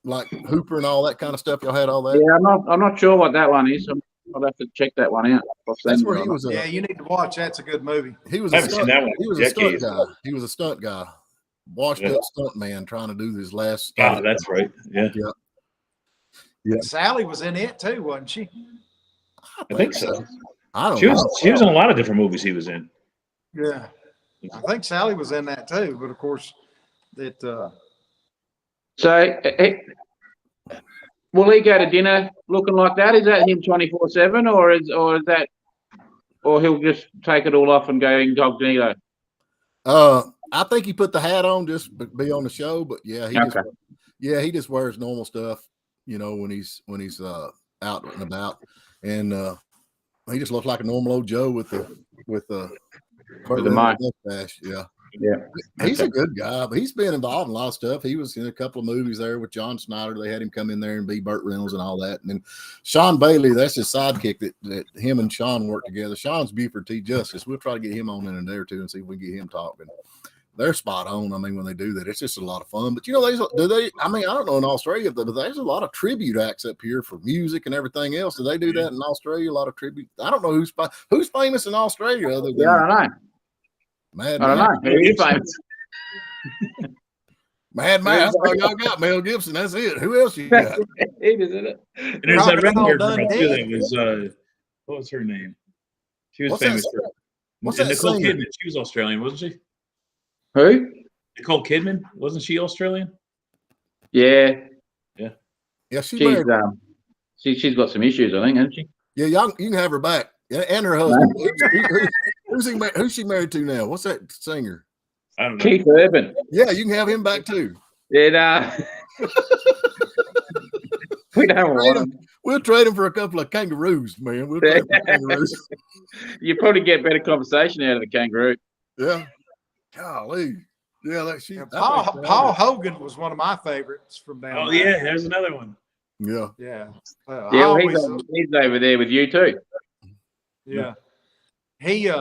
Like Hooper and all that kind of stuff. Y'all had all that? Yeah, I'm not sure what that one is. I'll have to check that one out. That's where he was. Yeah, you need to watch. That's a good movie. He was. I haven't seen that one. He was a stunt guy. He was a stunt guy, washed up stunt man, trying to do this last. Oh, that's right. Yeah. Sally was in it too, wasn't she? I think so. I don't know. She was in a lot of different movies he was in. Yeah, I think Sally was in that too. But of course, it. So, will he go to dinner looking like that? Is that him 24/7, or is that, or he'll just take it all off and go incognito? I think he put the hat on just to be on the show, but yeah, he just wears normal stuff, when he's out and about, and he just looks like a normal old Joe with the mustache. Yeah. He's a good guy, but he's been involved in a lot of stuff. He was in a couple of movies there with John Snyder. They had him come in there and be Burt Reynolds and all that. And then Sean Bailey, that's his sidekick that him and Sean work together. Sean's Buford T. Justice. We'll try to get him on in a day or two and see if we can get him talking. They're spot on. I mean, when they do that, it's just a lot of fun. But I don't know in Australia, but there's a lot of tribute acts up here for music and everything else. Do they do that in Australia? A lot of tribute. I don't know who's famous in Australia other than I don't know. Mad I don't know. Who's famous? Mad Max. That's all y'all got. Mel Gibson. That's it. Who else you got? Isn't it? And there's that redhead girl too that was what was her name? She was famous for Nicole Kidman. She was Australian, wasn't she? Who? Nicole Kidman. Wasn't she Australian? Yeah. She's got some issues, I think, hasn't she? Yeah, you can have her back. And her husband. Who's she married to now? What's that singer? I don't know. Keith Urban. Yeah, you can have him back too. Yeah. We don't want him. We'll trade him for a couple of kangaroos, man. We'll trade him for kangaroos. You probably get better conversation out of the kangaroo. Yeah. Golly. Yeah, Paul Hogan was one of my favorites from down there. Yeah, there's another one. Yeah. Yeah. He's over there with you too. Yeah. He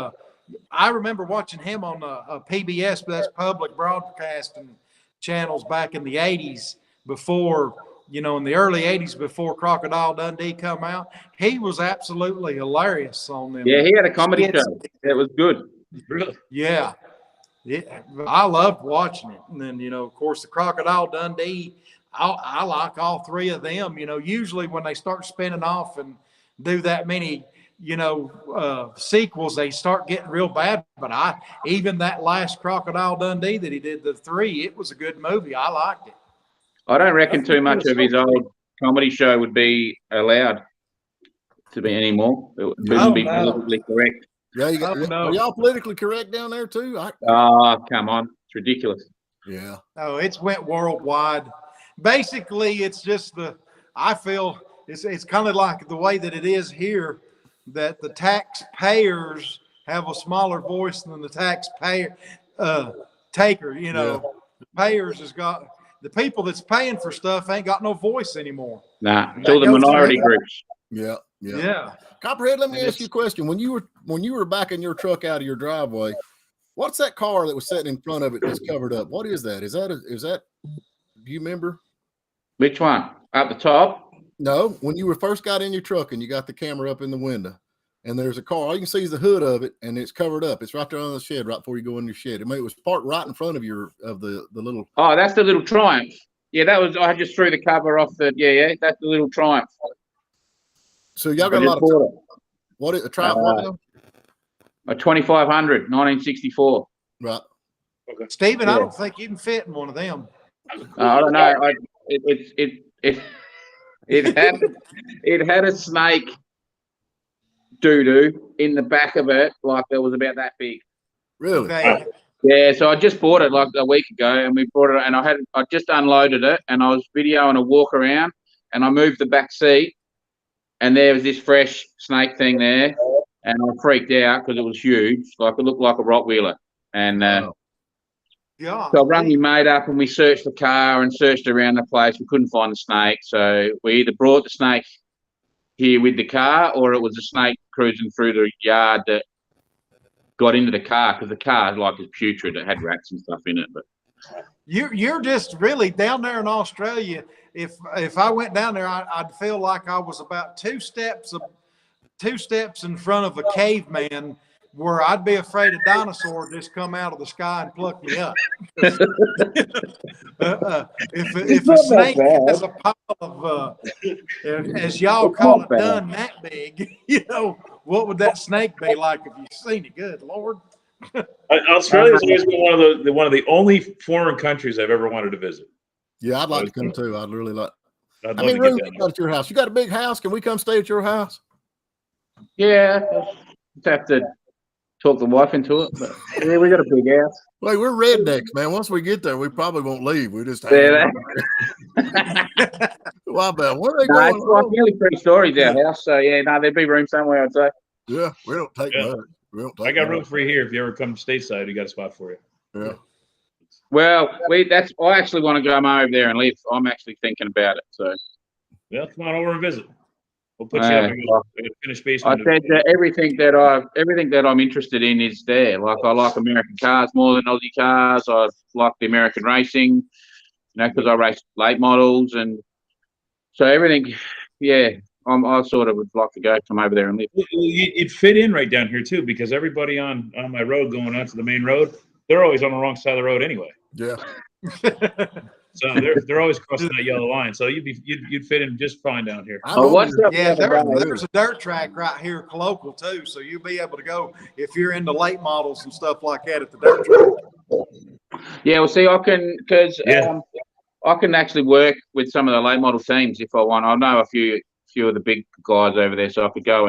I remember watching him on a PBS, but that's public broadcasting channels back in the 80s before, in the early 80s before Crocodile Dundee come out. He was absolutely hilarious on them. Yeah, he had a comedy show. It was good. Really? Yeah. I loved watching it. And then, of course, the Crocodile Dundee, I like all three of them. Usually when they start spinning off and do that many, sequels, they start getting real bad. But even that last Crocodile Dundee that he did, the 3, it was a good movie. I liked it. I don't reckon too much of his old comedy show would be allowed to be anymore. It wouldn't be politically correct. Yeah, are y'all politically correct down there too? Come on. It's ridiculous. Yeah. Oh, it's went worldwide. Basically, it's just I feel it's kind of like the way that it is here, that the taxpayers have a smaller voice than the taxpayer taker. The payers has got the people that's paying for stuff ain't got no voice anymore. Nah, until the minority groups. Yeah. Copperhead, let me ask you a question. When you were backing your truck out of your driveway, what's that car that was sitting in front of it that's covered up? What is that? Is that do you remember? Which one? At the top? No, when you first got in your truck and you got the camera up in the window and there's a car, all you can see is the hood of it and it's covered up. It's right there on the shed right before you go in your shed. I mean, it was parked right in front of the little. Oh, that's the little Triumph. that was. I just threw the cover off the. Yeah. That's the little Triumph. So y'all got I a just lot of. bought it. What is a Triumph? What now? A 2500, 1964. Right. Okay. Stephen, I Yeah. don't think you can fit in one of them. I don't know. It had a snake doo-doo in the back of it, like that was about that big. Really? Okay. Yeah, so I just bought it like a week ago, and we brought it, and I just unloaded it, and I was videoing a walk around, and I moved the back seat, and there was this fresh snake thing there, and I freaked out because it was huge, like it looked like a Rottweiler, and Wow. Yeah. so I rang my mate up, and we searched the car and searched around the place. We couldn't find the snake, so we either brought the snake here with the car, or it was a snake cruising through the yard that got into the car, because the car like is putrid. It had rats and stuff in it. But You're just really down there in Australia. If I went down there, I'd feel like I was about two steps in front of a caveman, where I'd be afraid a dinosaur just come out of the sky and pluck me up. If a snake has a pile of, as y'all call it, done that big, what would that snake be like if you seen it? Good Lord. Australia's always been one of the only foreign countries I've ever wanted to visit. Yeah, I'd like to come too. I'd really like. I'd How love many to rooms get you down got at your house? You got a big house. Can we come stay at your house? yeah, just have to talk the wife into it. But yeah, we got a big house. Like, we're rednecks, man. Once we get there, we probably won't leave. We just hang Yeah, out. Why, man? Where are they no, going? it's like nearly 3 stories our house. So yeah, no, there'd be room somewhere, I'd say. Yeah, we don't take Yeah. much. We don't take I got much. room for you here. If you ever come stateside, we got a spot for you. Yeah. Well, I actually want to go over there and live. I'm actually thinking about it. So Well, come on over and visit. We'll put you up in a finished I basement. said that everything that I'm interested in is there. Like I like American cars more than Aussie cars. I like the American racing, because I race late models, and so everything. Yeah, I sort of would like to come over there and live. You'd fit in right down here too, because everybody on my road going out to the main road, they're always on the wrong side of the road anyway. Yeah. So they're always crossing that yellow line. So you'd fit in just fine down here. I Oh, know what's you- up? Yeah, the other day? there's a dirt track right here local too, so you'll be able to go if you're into late models and stuff like that at the dirt track. Yeah, well, see, I can Yeah. I can actually work with some of the late model teams if I want. I know a few of the big guys over there, so I could go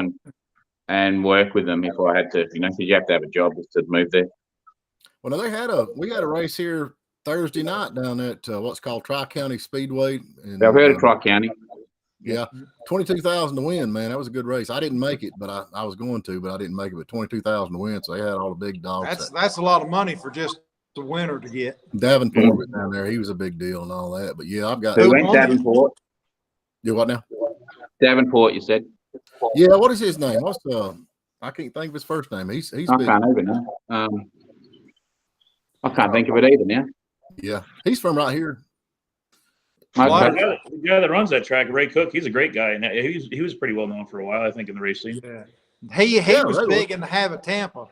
and work with them if I had to. Because you have to have a job to move there. Well, we had a race here Thursday night down at what's called Tri-County Speedway. And, I've heard of Tri-County. Yeah, 22,000 to win, man. That was a good race. I didn't make it, but I was going to, but I didn't make it. But 22,000 to win, so they had all the big dogs. That's a lot of money for just the winner to get. Davenport was down there. He was a big deal and all that. But yeah, I've got. Who went Davenport? You what now? Davenport, you said. Yeah, what is his name? I can't think of his first name. He's I big. can't even know. I can't think of it either now. Yeah, he's from right here. Okay. The guy that runs that track, Ray Cook, he's a great guy, and he was pretty well known for a while, I think, in the race scene. Yeah. He Yeah, was they big in the Have Tampa.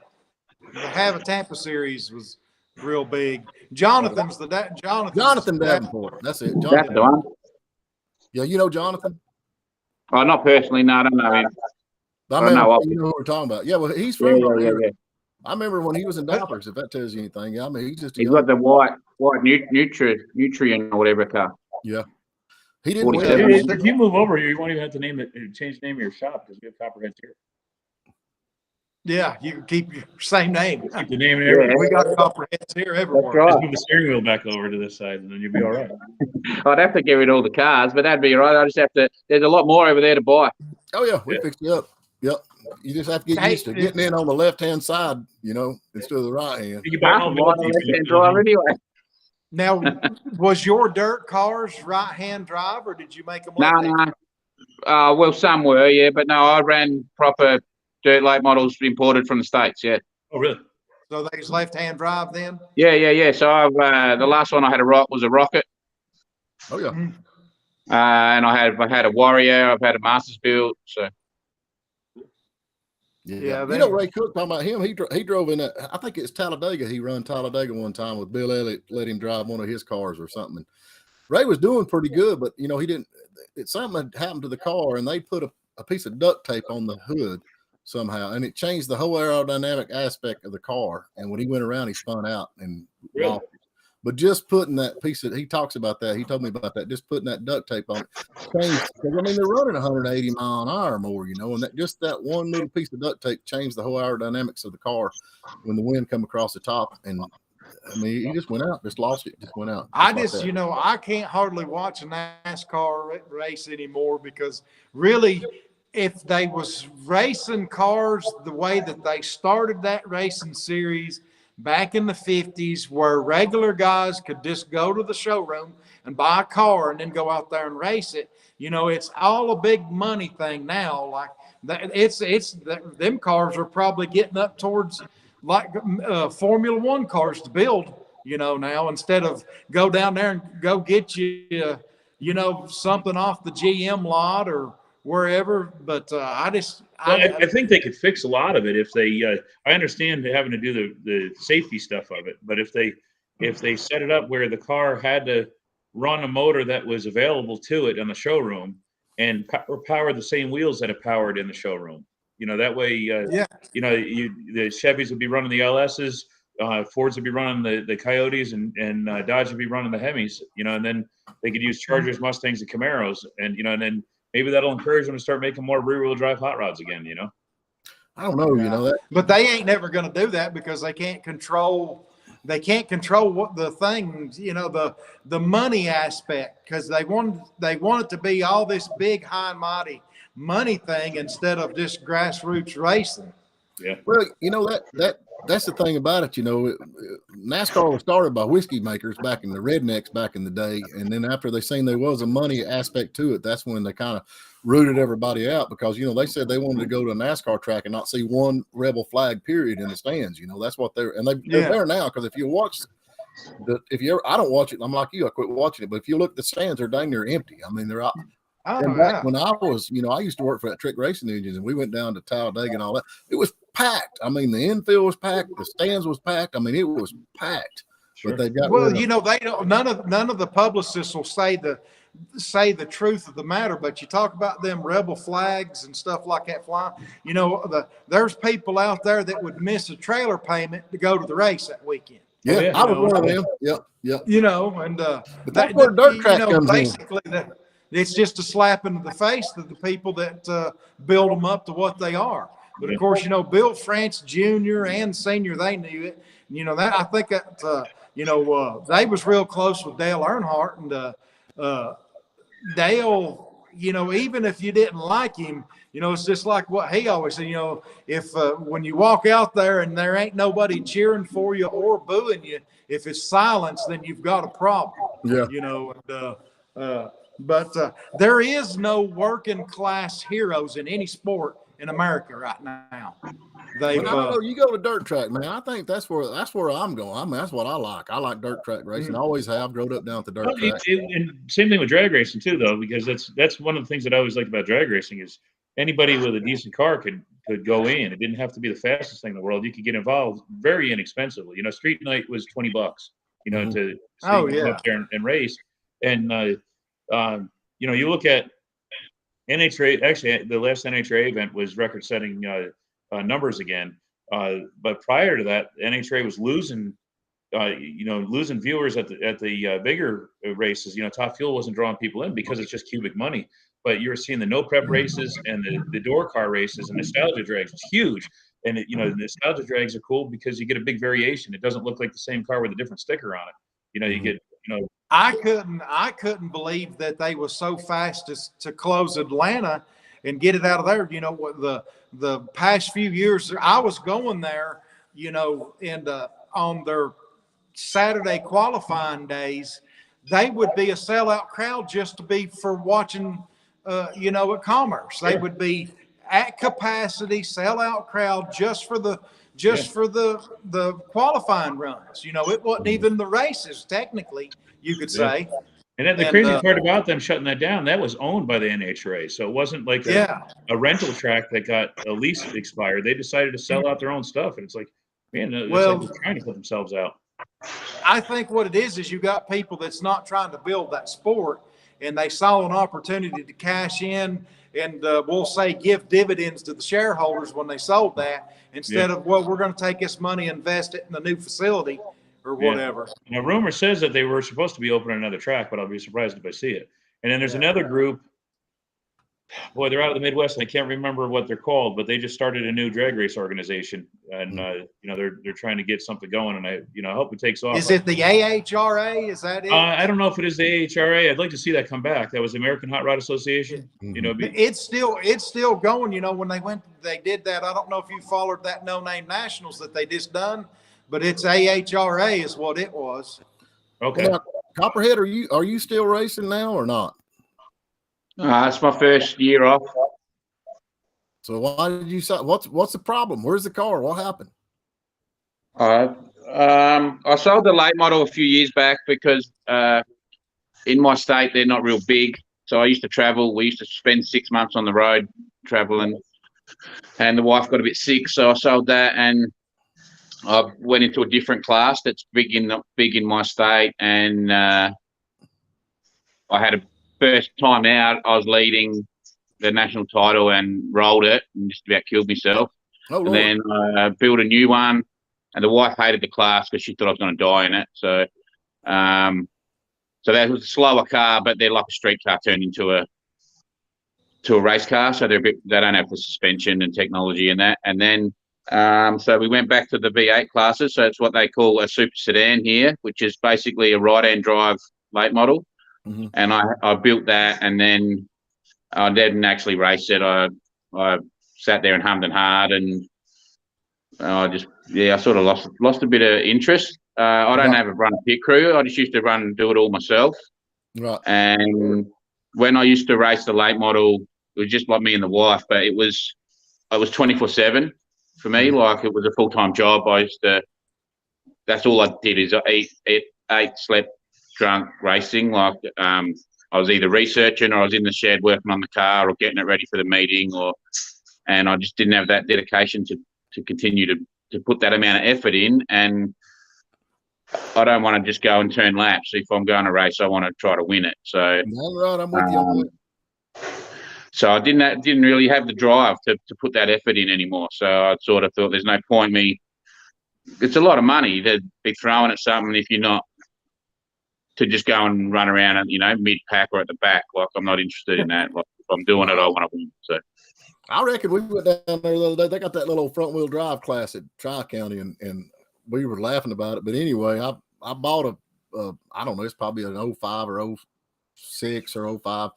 The Have Tampa series was real big. Jonathan Davenport. That's it. That's Jonathan. the one. Yeah, you know Jonathan. Oh, not personally. No, I don't know him. I I remember, know of you know who we're talking about. Yeah, well, he's Yeah, from yeah, right yeah, here. yeah. I remember when he was in diapers, if that tells you anything. Yeah, I mean, he's just a He's young, got the white nutrient or whatever car. yeah. He didn't 47. win. If you move over here, you won't even have to change the name of your shop because we have copperheads here. Yeah, you can keep your same name. Keep the name and everything. We got copperheads here everywhere. That's right. Just move the steering wheel back over to this side, and then you'll be all right. I'd have to get rid of all the cars, but that'd be all right. I just have to. There's a lot more over there to buy. Oh yeah, we fixed you up. Yep. You just have to get used to getting in on the left-hand side, instead of the right hand. You can buy I'm all on the left-hand drive anyway. Now, was your dirt cars right-hand drive, or did you make them No, left-hand? no. Well, some were, yeah, but no, I ran proper dirt late models imported from the States, yeah. Oh, really? So they was left-hand drive then? Yeah. So I've the last one I had was a Rocket, Oh yeah. and I had a Warrior. I've had a Masters built. So Yeah. You know Ray Cook, talking about him, he drove in that, I think it's Talladega. He run Talladega one time with Bill Elliott, let him drive one of his cars or something. Ray was doing pretty good, but you know, he didn't. Something had happened to the car, and they put a piece of duct tape on the hood somehow, and it changed the whole aerodynamic aspect of the car. And when he went around, he spun out and lost it. But just putting that piece of, he talks about that. He told me about that. Just putting that duct tape on it changed. Because I mean, they're running 180 mile an hour or more, you know, and that just that one little piece of duct tape changed the whole aerodynamics of the car when the wind come across the top. And I mean, he just went out, just lost it, just went out. You know, I can't hardly watch a NASCAR race anymore because really, if they was racing cars the way that they started that racing series back in the 50s, where regular guys could just go to the showroom and buy a car and then go out there and race it, you know, it's all a big money thing now. Like them cars are probably getting up towards like Formula One cars to build, you know, now, instead of go down there and go get you, you know, something off the GM lot or wherever. But I think they could fix a lot of it if they, I understand having to do the safety stuff of it, but if they set it up where the car had to run a motor that was available to it in the showroom and power the same wheels that it powered in the showroom, you know, that way, you know, the Chevys would be running the LSs, Fords would be running the Coyotes, and Dodge would be running the Hemis, you know, and then they could use Chargers, Mustangs, and Camaros, and, you know, and then maybe that'll encourage them to start making more rear-wheel drive hot rods again, you know? I don't know, you know that. But they ain't never going to do that because they can't control what the things, you know, the money aspect, because they want it to be all this big, high and mighty money thing instead of just grassroots racing. Yeah. Well, you know, that's the thing about it. You know, NASCAR was started by whiskey makers back in the rednecks back in the day. And then after they seen there was a money aspect to it, that's when they kind of rooted everybody out, because, you know, they said they wanted to go to a NASCAR track and not see one rebel flag period in the stands. You know, that's what they're there now. Because if you watch I don't watch it. I'm like you, I quit watching it. But if you look, the stands are dang near empty. I mean, they're out. And back when I was, you know, I used to work for that Trick Racing Engines, and we went down to Talladega and all that. It was packed. I mean, the infield was packed, the stands was packed. I mean, it was packed. Sure. But they got you know, they don't. None of the publicists will say the truth of the matter. But you talk about them rebel flags and stuff like that flying. You know, there's people out there that would miss a trailer payment to go to the race that weekend. Yeah, I was one of them. Yep. You know, and but that's where dirt track comes basically in. It's just a slap in the face to the people that build them up to what they are. But of course, you know, Bill France Jr. and Senior, they knew it. You know, that I think that you know, they was real close with Dale Earnhardt, and Dale, you know, even if you didn't like him, you know, it's just like what he always said. You know, if when you walk out there and there ain't nobody cheering for you or booing you, if it's silence, then you've got a problem. Yeah. You know, and but there is no working class heroes in any sport in America right now. You go to dirt track, man. I think that's where I'm going. I mean, that's what I like. I like dirt track racing. Always have. Grown up down at the dirt track. And same thing with drag racing too, though, because that's one of the things that I always liked about drag racing is anybody with a decent car could go in. It didn't have to be the fastest thing in the world. You could get involved very inexpensively. You know, street night was $20. You know, to go up there and race. And you know, you look at NHRA. Actually, the last NHRA event was record-setting numbers again. But prior to that, NHRA was losing viewers at the bigger races. You know, Top Fuel wasn't drawing people in because it's just cubic money. But you're seeing the no prep races and the door car races and nostalgia drags. It's huge. And you know, the nostalgia drags are cool because you get a big variation. It doesn't look like the same car with a different sticker on it. You know, you get, you know. I couldn't believe that they were so fast to close Atlanta and get it out of there. You know, the past few years I was going there, you know, and on their Saturday qualifying days, they would be a sellout crowd just to be for watching, you know, at Commerce. They would be at capacity, sellout crowd just for the qualifying runs. You know, it wasn't even the races technically, you could say. And the crazy part about them shutting that down, that was owned by the NHRA. So it wasn't like a rental track that got a lease expired. They decided to sell out their own stuff. And it's like, man, like they're trying to put themselves out. I think what it is you got people that's not trying to build that sport, and they saw an opportunity to cash in and we'll say give dividends to the shareholders when they sold that, instead of, well, we're going to take this money and invest it in a new facility or whatever. Now, rumor says that they were supposed to be opening another track, but I'll be surprised if I see it. And then there's another group. Boy, they're out of the Midwest, and I can't remember what they're called, but they just started a new drag race organization, and they're trying to get something going, and I hope it takes off. Is it the AHRA? Is that it? I don't know if it is the AHRA. I'd like to see that come back. That was the American Hot Rod Association. It's still going. When they did that. I don't know if you followed that No Name Nationals that they just done, but it's AHRA is what it was. Okay. Well, Copperhead, are you still racing now or not? It's my first year off. So why did you say, what's the problem? Where's the car? What happened? I sold the late model a few years back because in my state they're not real big. So I used to travel. We used to spend 6 months on the road traveling, and the wife got a bit sick, so I sold that and I went into a different class that's big in my state, and I had a first time out. I was leading the national title and rolled it and just about killed myself. Oh, and then I built a new one, and the wife hated the class because she thought I was going to die in it. So, so that was a slower car, but they're like a street car turned into a race car. So they don't have the suspension and technology and that. And then so we went back to the V8 classes. So it's what they call a super sedan here, which is basically a right-hand drive late model. Mm-hmm. And I built that, and then I didn't actually race it. I sat there and hummed and hard, and I sort of lost a bit of interest. I don't have a run pit crew. I just used to run and do it all myself. Right. And when I used to race the late model, it was just like me and the wife, but it was 24/7 for me. Like, it was a full-time job. That's all I did is I ate, slept, drunk, racing. Like, I was either researching or I was in the shed working on the car or getting it ready for the meeting, and I just didn't have that dedication to continue to put that amount of effort in. And I don't want to just go and turn laps. If I'm going to race, I want to try to win it. So, right, I'm with you on that. So I didn't really have the drive to put that effort in anymore. So I sort of thought there's no point it's a lot of money to be throwing at something if you're not to just go and run around and, mid-pack or at the back. Like, I'm not interested in that. Like, if I'm doing it, I want to win. So I reckon we went down there the other day. They got that little front-wheel drive class at Tri-County, and we were laughing about it. But anyway, I bought I don't know, it's probably an 05 or 06 or 05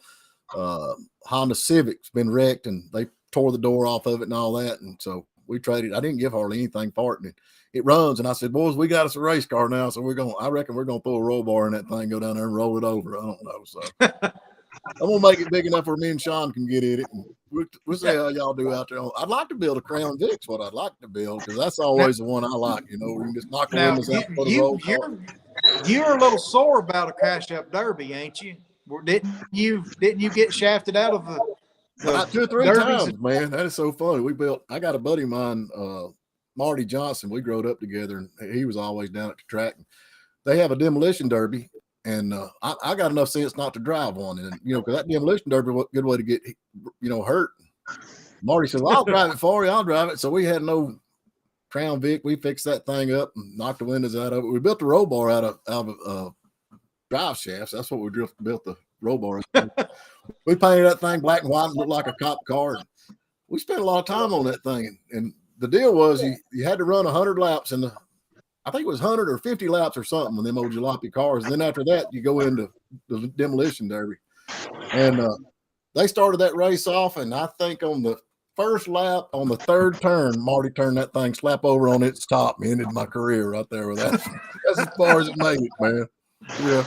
Honda Civic. It's been wrecked, and they tore the door off of it and all that. And so we traded. I didn't give hardly anything for it. And it runs. And I said, boys, we got us a race car now. So I reckon we're going to throw a roll bar in that thing, go down there and roll it over. I don't know. So I'm going to make it big enough where me and Sean can get in it. And we'll see how y'all do out there. I'd like to build a Crown Vic's what I'd like to build, because that's always the one I like. We can just knock the windows out and put a roll car. You're a little sore about a Crash Up Derby, ain't you? Didn't you get shafted out of the about 2 or 3 times, man? That is so funny. I got a buddy of mine, Marty Johnson. We growed up together, and he was always down at the track. They have a demolition derby, and I got enough sense not to drive one. And because that demolition derby was a good way to get hurt. Marty said, well, I'll drive it for you. I'll drive it. So we had no Crown Vic. We fixed that thing up and knocked the windows out of it. We built the roll bar out of drive shafts. That's what we built the roll bar. We painted that thing black and white and looked like a cop car. We spent a lot of time on that thing, and the deal was you had to run 100 laps I think it was 100 or 50 laps or something with them old jalopy cars. And then after that, you go into the demolition derby. And they started that race off, and I think on the first lap, on the third turn, Marty turned that thing slap over on its top and ended my career right there with that. That's as far as it made it, man. Yeah.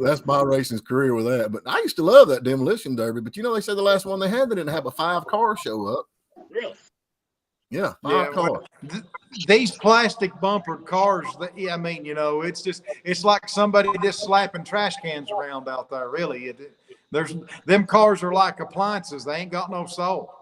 That's my racing career with that. But I used to love that demolition derby. But they said the last one they had, they didn't have a 5-car show up. Really? Yeah, 5 cars. These plastic bumpered cars, it's like somebody just slapping trash cans around out there, really. Them cars are like appliances. They ain't got no soul.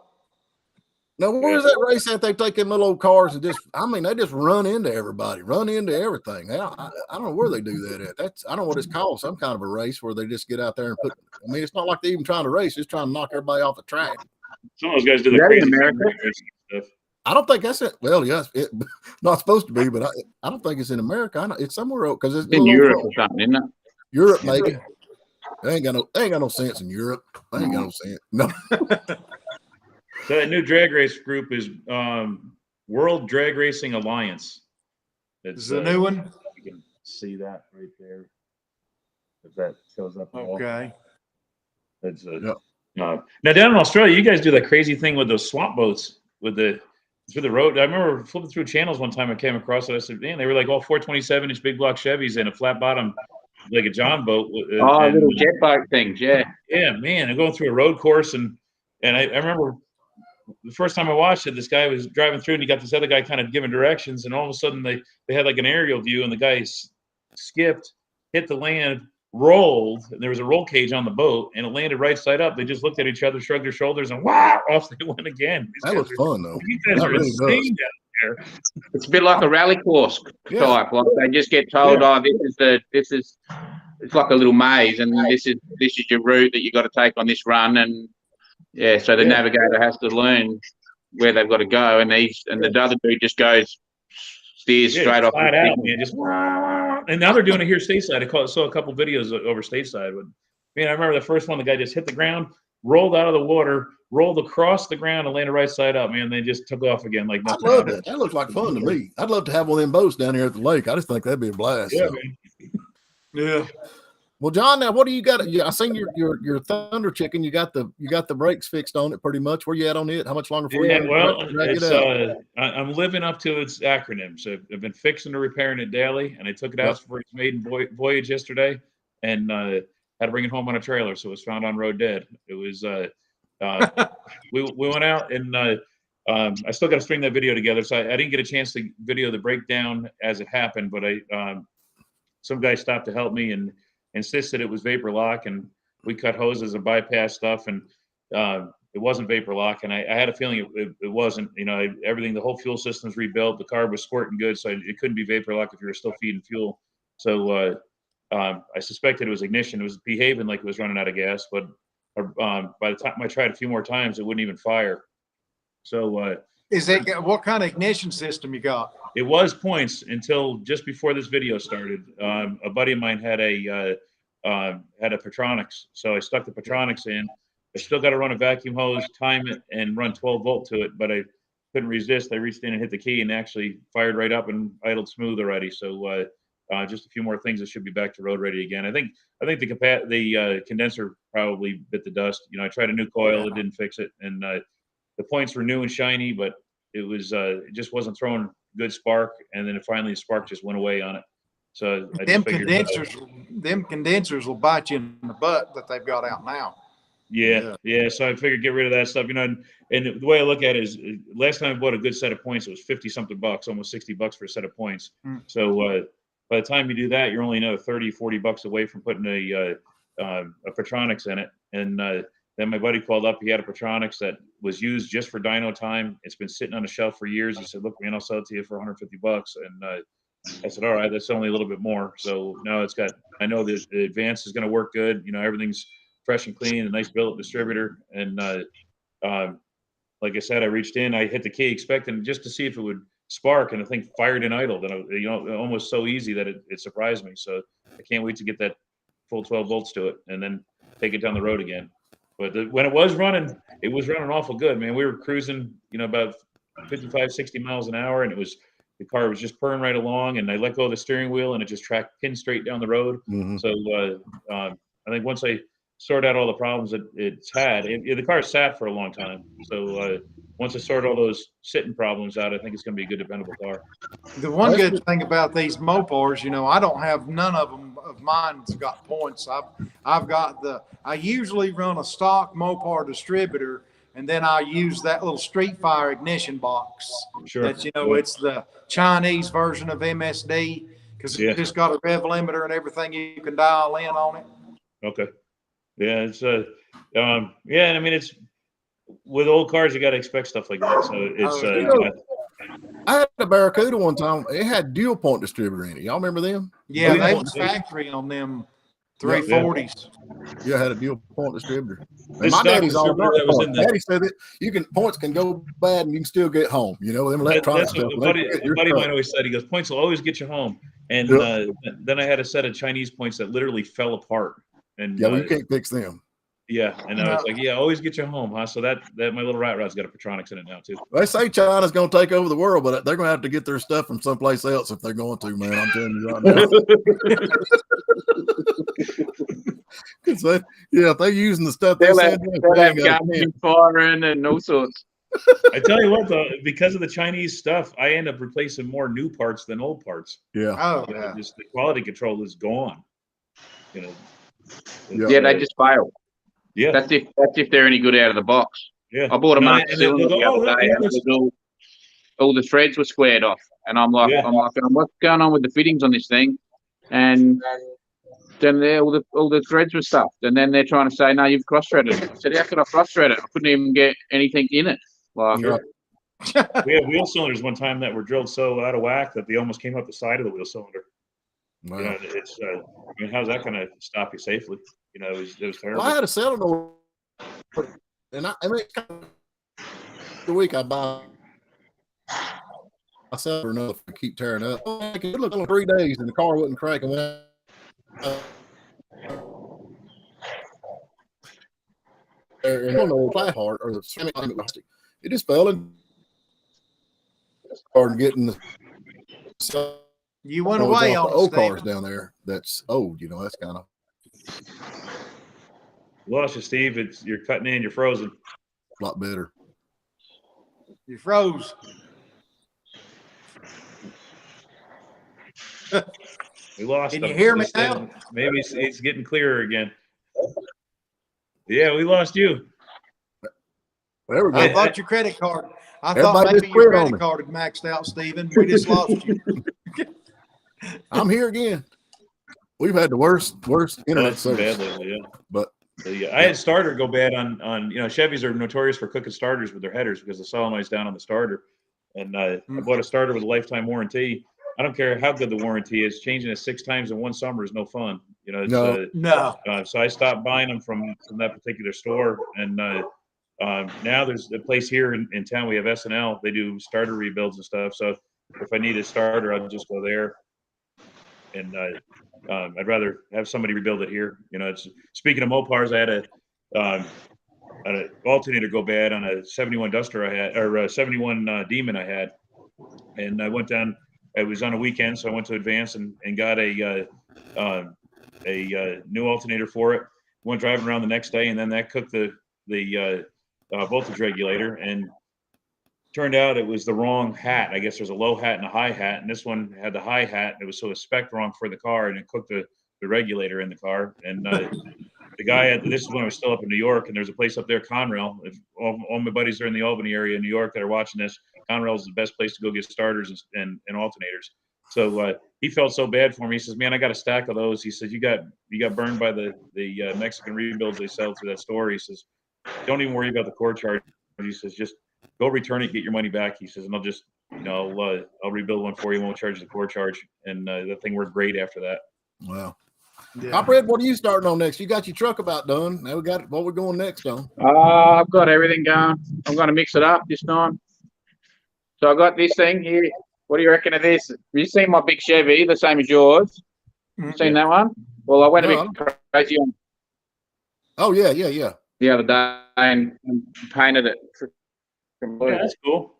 Now, where's that race that they take in little old cars and just, I mean, they just run into everybody, run into everything. I don't know where they do that at. I don't know what it's called, some kind of a race where they just get out there and put, I mean, it's not like they're even trying to race, just trying to knock everybody off the track. Some of those guys do the Is that in crazy America? stuff. I don't think that's it. Well, yes, not supposed to be, but I don't think it's in America. I know, it's somewhere else because it's In Europe or something, isn't it? Europe, maybe. They ain't got no sense in Europe. They ain't got no sense. No. So that new drag race group is World Drag Racing Alliance. This is a new one. You can see that right there. If that shows up at all. Okay. That's now down in Australia, you guys do that crazy thing with those swamp boats with through the road. I remember flipping through channels one time. I came across it. I said, "Man, they were like all 427-inch big block Chevys and a flat bottom, like a John boat." Little jet boat things, yeah. Yeah, man, and going through a road course and I remember the first time I watched it, this guy was driving through and he got this other guy kind of giving directions, and all of a sudden they had like an aerial view, and the guy skipped, hit the land, rolled, and there was a roll cage on the boat, and it landed right side up. They just looked at each other, shrugged their shoulders, and wow, off they went again. That was fun though. You guys That are really insane down there. It's a bit like a rally course type. Like they just get told, it's like a little maze, and this is your route that you got to take on this run, and so the navigator has to learn where they've got to go, and the other dude just steers straight off. Flat out, man. Just and now they're doing it here stateside. I saw a couple videos over stateside. But man, I remember the first one. The guy just hit the ground, rolled out of the water, rolled across the ground, and landed right side up. Man, they just took off again like nothing. I love that. That looks like fun to me. I'd love to have one of them boats down here at the lake. I just think that'd be a blast. Yeah, so. man. Yeah. Well, John, now what do you got? I seen your Thunder Chicken. You got the brakes fixed on it pretty much. Where you at on it? How much longer for you? Well, I'm living up to its acronym. So I've been fixing and repairing it daily, and I took it out for its maiden voyage yesterday, and had to bring it home on a trailer, so it was found on road dead. It was we went out and I still got to string that video together, so I didn't get a chance to video the breakdown as it happened, but some guy stopped to help me and insisted it was vapor lock, and we cut hoses and bypass stuff, and it wasn't vapor lock, and I had a feeling it wasn't. You know, everything, the whole fuel system's rebuilt, the car was squirting good, so it couldn't be vapor lock if you were still feeding fuel. So I suspected it was ignition. It was behaving like it was running out of gas, but by the time I tried a few more times, it wouldn't even fire. So what kind of ignition system you got? It was points until just before this video started. A buddy of mine had a Petronix, so I stuck the Petronix in. I still got to run a vacuum hose, time it, and run 12 volt to it, but I couldn't resist. I reached in and hit the key, and actually fired right up and idled smooth already. So just a few more things, it should be back to road ready again. I think the condenser probably bit the dust. You know, I tried a new coil, it didn't fix it, and the points were new and shiny, but it just wasn't throwing good spark, and then finally the spark just went away on it. So them condensers will bite you in the butt that they've got out now. Yeah. So I figured get rid of that stuff, you know. And the way I look at it is, last time I bought a good set of points, it was 50 something bucks, almost $60 for a set of points. So by the time you do that, you're only another 30, 40 bucks away from putting a Petronix in it. And then my buddy called up. He had a Petronix that was used just for dyno time. It's been sitting on the shelf for years. He said, "Look, man, I'll sell it to you for 150 bucks." And I said, "All right, that's only a little bit more." So now I know the Advance is going to work good. You know, everything's fresh and clean, a nice billet distributor. And like I said, I reached in, I hit the key expecting just to see if it would spark, and the thing fired and idled. And, you know, almost so easy that it surprised me. So I can't wait to get that full 12 volts to it and then take it down the road again. But when it was running awful good, man. We were cruising, you know, about 55, 60 miles an hour, and the car was just purring right along, and I let go of the steering wheel, and it just tracked pin straight down the road. So I think once I sort out all the problems that it's had, the car sat for a long time. So once I sort all those sitting problems out, I think it's going to be a good, dependable car. The one good thing about these Mopars, you know, I don't have none of them of mine's got points. I usually run a stock Mopar distributor, and then I use that little Street Fire ignition box. Sure. That, you know, it's the Chinese version of MSD, because it's just got a rev limiter and everything you can dial in on it. Okay. Yeah, it's and I mean, with old cars, you got to expect stuff like that. So it's I had a Barracuda one time. It had dual point distributor in it. Y'all remember them? Yeah, yeah. they was factory on them 340s. Yeah, I had a dual point distributor. And This my stock daddy's all distributor that was in the Daddy said that points can go bad and you can still get home. You know, them electronic that's stuff. what a buddy of mine always said. He goes, points will always get you home. And then I had a set of Chinese points that literally fell apart. And yeah, well, you can't fix them. Yeah, and I was like, yeah, always get you home, huh? So that my little rat rod's got a Petronics in it now too. They say China's going to take over the world, but they're going to have to get their stuff from someplace else if they're going to, man. I'm telling you right now. If they're using the stuff they'll have government firing and all sorts. I tell you what, though, because of the Chinese stuff, I end up replacing more new parts than old parts. Yeah. Oh, you know, just the quality control is gone. You know. Yeah, they just fail. Yeah. That's if they're any good out of the box. Yeah. I bought a master cylinder the other day, and all the threads were squared off, and I'm like, what's going on with the fittings on this thing? And then all the threads were stuffed, and then they're trying to say, no, you've cross-threaded it. I said, how could I cross-thread it? I couldn't even get anything in it. Like, we had wheel cylinders one time that were drilled so out of whack that they almost came up the side of the wheel cylinder. Wow. You know, it's I mean, how's that going to stop you safely? You know, it was terrible. Well, I had a cylinder, and I mean, the week I buy myself enough to keep tearing up. I could look on 3 days and the car wasn't cracking. And I don't know the part or the ceramic plastic. It just fell and started getting the. You went away on the old cars down there. That's old, you know. That's kind of. Lost you, Steve. You're cutting in. You're frozen. A lot better. You froze. We lost. Can you hear me now? Maybe it's getting clearer again. Yeah, we lost you. There we go. I thought your credit card. I thought maybe your credit card had maxed out, Stephen. We just lost you. I'm here again. We've had the worst internet service. But I had starter go bad on Chevys are notorious for cooking starters with their headers because the solenoid's down on the starter. And I bought a starter with a lifetime warranty. I don't care how good the warranty is. Changing it 6 times in one summer is no fun. You know, it's, no. So I stopped buying them from that particular store. And now there's a place here in town. We have S&L. They do starter rebuilds and stuff. So if I need a starter, I'll just go there. And I'd rather have somebody rebuild it here. You know, speaking of Mopars, I had an alternator go bad on a 71 Duster I had, or a 71 Demon I had. And I went down. It was on a weekend, so I went to Advance and got a new alternator for it. Went driving around the next day, and then that cooked the voltage regulator, and turned out it was the wrong hat. I guess there's a low hat and a high hat, and this one had the high hat. It was spec'd wrong for the car, and it cooked the regulator in the car. And the guy this is when I was still up in New York, and there's a place up there, Conrail. If all my buddies are in the Albany area in New York that are watching this, Conrail is the best place to go get starters and alternators. So he felt so bad for me. He says, "Man, I got a stack of those." He said, "You got burned by the Mexican rebuilds they sell through that store." He says, "Don't even worry about the core charge." He says, "Just go return it, get your money back." He says, "And I'll just I'll rebuild one for you. Won't charge the core charge." And that thing worked great after that. Wow. Fred, what are you starting on next? You got your truck about done. Now we got what we're going next on. I've got everything going. I'm going to mix it up this time. So I got this thing here. What do you reckon of this? Have you seen my big Chevy, the same as yours? Seen that one? Well, I went a bit crazy on. Oh yeah. The other day and painted it. Yeah, that's cool.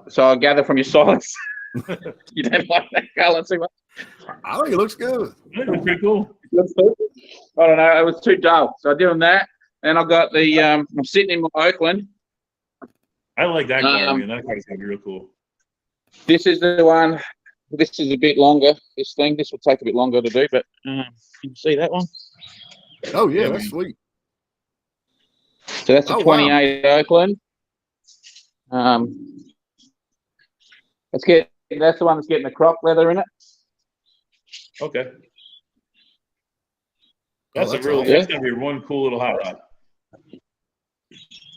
So I gather from your silence. You don't like that color too much? I think it looks good. It looks pretty cool. I don't know. It was too dull. So I did on that. And I got the, I'm sitting in my Oakland. I like that car, man. That car's going to be real cool. This is the one. This is a bit longer. This will take a bit longer to do, but can you see that one? Oh, yeah, that's sweet. So that's a 28 Oakland. That's the one that's getting the croc leather in it. Okay. That's that's really awesome. that's gonna be one cool little hot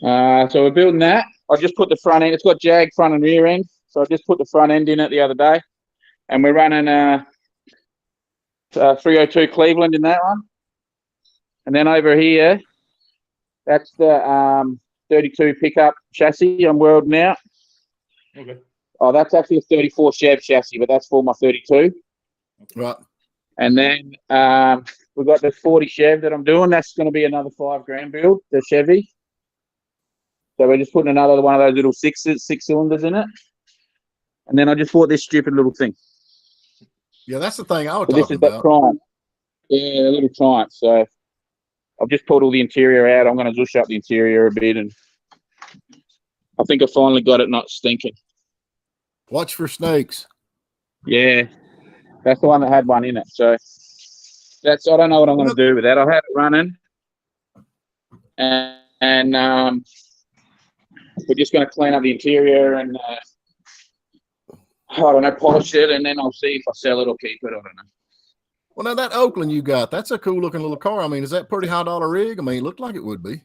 rod. So we're building that. I just put the front end. It's got jag front and rear end. So I just put the front end in it the other day, and we're running 302 Cleveland in that one. And then over here, that's the 32 pickup chassis I'm welding out. Okay. Oh, that's actually a 34 Chev chassis, but that's for my 32. Right. And then we've got the 40 Chev that I'm doing. That's going to be another $5,000 build, the Chevy. So we're just putting another one of those little six cylinders in it. And then I just bought this stupid little thing. Yeah, that's the thing I was So this talking is that about. Triumph. Yeah, a little Triumph. So I've just pulled all the interior out. I'm going to zhoosh up the interior a bit, and I think I finally got it not stinking. Watch for snakes. Yeah, that's the one that had one in it. So that's, I don't know what I'm going to do with that. I'll have it running, and we're just going to clean up the interior and I don't know, polish it, and then I'll see if I sell it or keep it. I don't know. Well, now that Oakland you got, that's a cool looking little car. I mean, is that pretty high dollar rig? I mean, it looked like it would be.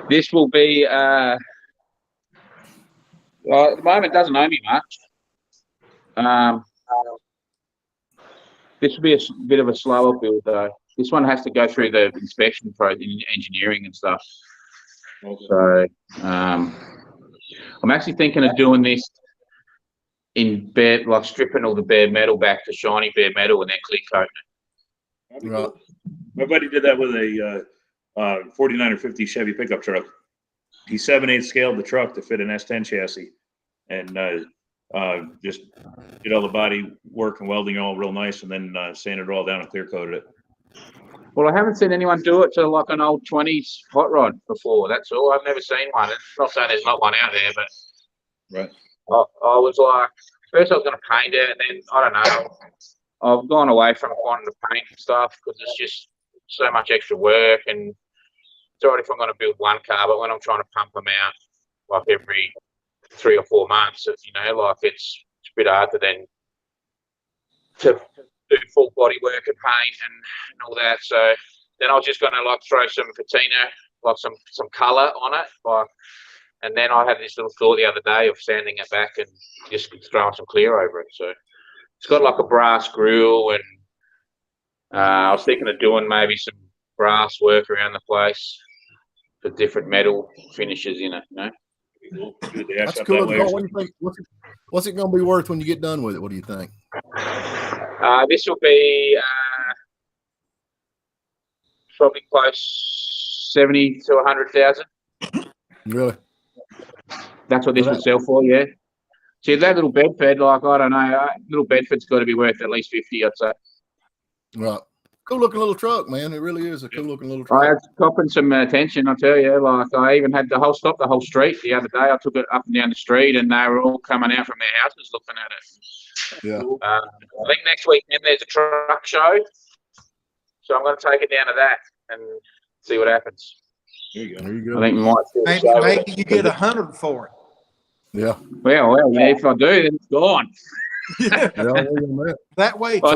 This will be, well, at the moment, it doesn't owe me much. This will be a bit of a slower build, though. This one has to go through the inspection process, engineering and stuff. Okay. So I'm actually thinking of doing this in bare, like stripping all the bare metal back to shiny bare metal and then clear coating it. Right. Cool. My buddy did that with a 49 or 50 Chevy pickup truck. He 7/8 scaled the truck to fit an S10 chassis, and just did all the body work and welding all real nice, and then sanded it all down and clear coated it. Well, I haven't seen anyone do it to like an old 20s hot rod before. That's all. I've never seen one. It's not saying there's not one out there, but right. I was like, first I was going to paint it, and then I don't know. I've gone away from wanting to paint and stuff because it's just so much extra work. And it's all right if I'm going to build one car, but when I'm trying to pump them out like every 3 or 4 months, you know, like it's a bit hard to then to do full body work and paint and all that. So then I was just going to like throw some patina, like some color on it, like. And then I had this little thought the other day of sanding it back and just throwing some clear over it. So it's got like a brass grill, and I was thinking of doing maybe some brass work around the place for different metal finishes in it, you know. That's cool. What do you think? What's it going to be worth when you get done with it? What do you think? This will be probably close 70 to 100,000. Really? That's what this would sell for, yeah. See, that little Bedford, like, I don't know, little Bedford's got to be worth at least 50, I'd say. Right. Cool looking little truck, man. It really is a cool looking little truck. I had copping some attention, I tell you. Like, I even had the whole street the other day. I took it up and down the street, and they were all coming out from their houses looking at it. Yeah. I think next weekend there's a truck show, so I'm going to take it down to that and see what happens. There you go. There you go. I think we might. Maybe you get 100 for it. Yeah. Well, yeah, if I do, then it's gone. Yeah. That way, Well,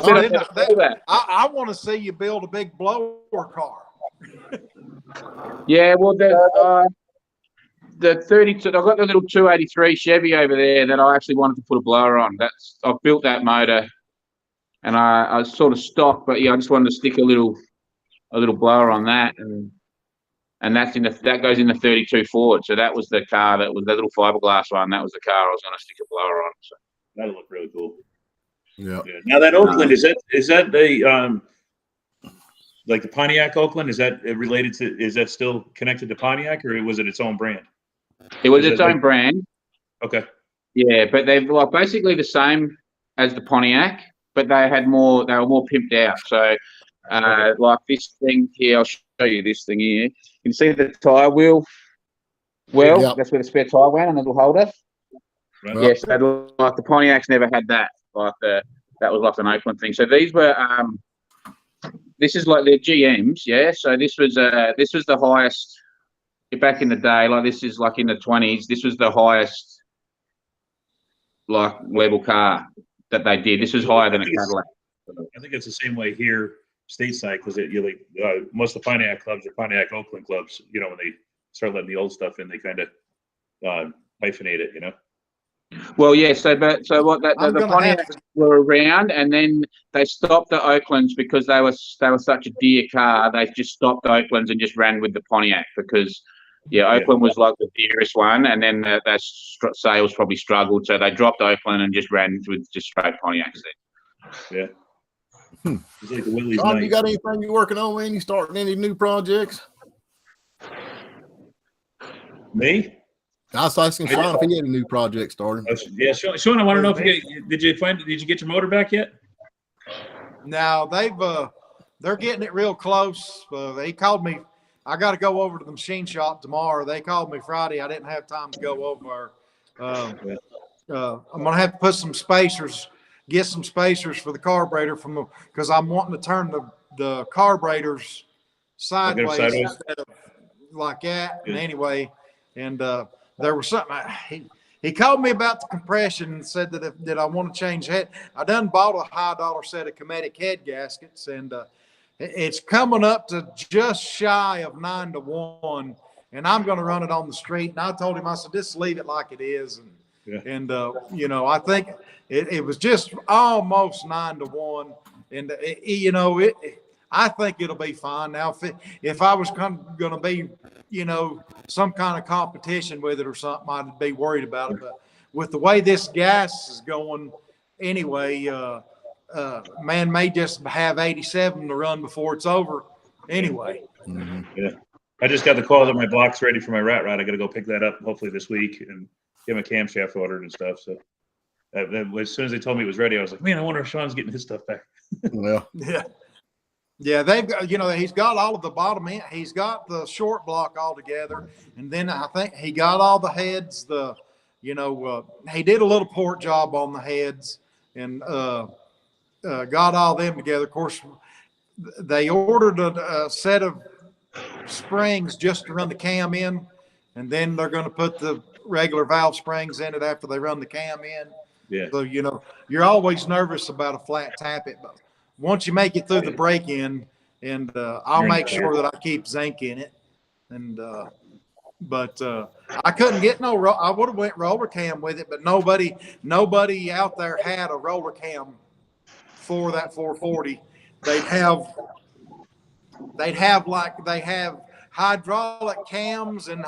I want to see you build a big blower car. Yeah, well, the 32, I've got the little 283 Chevy over there that I actually wanted to put a blower on. I've built that motor, and I sort of stopped, but yeah, I just wanted to stick a little blower on that, and that's that goes in the 32 Ford. So that was the car that was the little fiberglass one. That was the car I was going to stick a blower on. So that'll look really cool. Yeah. Now that Oakland, is that the like the Pontiac Oakland? Is that related to? Is that still connected to Pontiac, or was it its own brand? It was its own brand. Okay. Yeah, but they're like basically the same as the Pontiac, but they were more pimped out. So like this thing here, I'll show you this thing here. You can see the tire wheel. Well, yeah. That's where the spare tire went, and the little holder. Right. Yeah, so like the Pontiacs never had that. Like that was like an Oakland thing. So these were this is like their GMs, yeah. So this was the highest back in the day. Like this is like in the 20s. This was the highest like level car that they did. This was higher than a Cadillac. I think it's the same way here stateside because most of the Pontiac clubs are Pontiac Oakland clubs. You know, when they start letting the old stuff in, they kind of hyphenate it. You know. Well, yeah. So the Pontiacs were around, and then they stopped the Oaklands because they were such a dear car. They just stopped the Oaklands and just ran with the Pontiac because, Oakland was like the dearest one, and then the sales probably struggled, so they dropped Oakland and just ran with just straight Pontiacs there. Yeah. It's like the Willie's John, night. you got anything you're working on, man? You starting any new projects? Me? I was asking Sean if he had a new project starting. Yeah, Sean, I want to know if did you get your motor back yet? Now they're getting it real close. They called me. I got to go over to the machine shop tomorrow. They called me Friday. I didn't have time to go over. I'm gonna have to put some spacers, get some spacers for the carburetor because I'm wanting to turn the carburetors sideways instead of like that. And anyway, there was something he called me about the compression and said that I want to change head. I done bought a high dollar set of Cometic head gaskets, and it's coming up to just shy of 9-1, and I'm going to run it on the street. And I told him, I said, just leave it like it is. And I think it was just almost 9-1, and I think it'll be fine. Now, if I was going to be, some kind of competition with it or something, I'd be worried about it. But with the way this gas is going anyway, man may just have 87 to run before it's over anyway. Mm-hmm. Yeah. I just got the call that my block's ready for my rat rod. I got to go pick that up hopefully this week and get my camshaft ordered and stuff. So as soon as they told me it was ready, I was like, man, I wonder if Sean's getting his stuff back. Well, yeah, they've got, he's got all of the bottom end. He's got the short block all together. And then I think he got all the heads, he did a little port job on the heads and got all them together. Of course, they ordered a set of springs just to run the cam in. And then they're going to put the regular valve springs in it after they run the cam in. Yeah. So, you're always nervous about a flat tappet, but once you make it through the break-in, and I'll make sure that I keep zinc in it. And but I couldn't get I would have went roller cam with it, but nobody out there had a roller cam for that 440. They have hydraulic cams and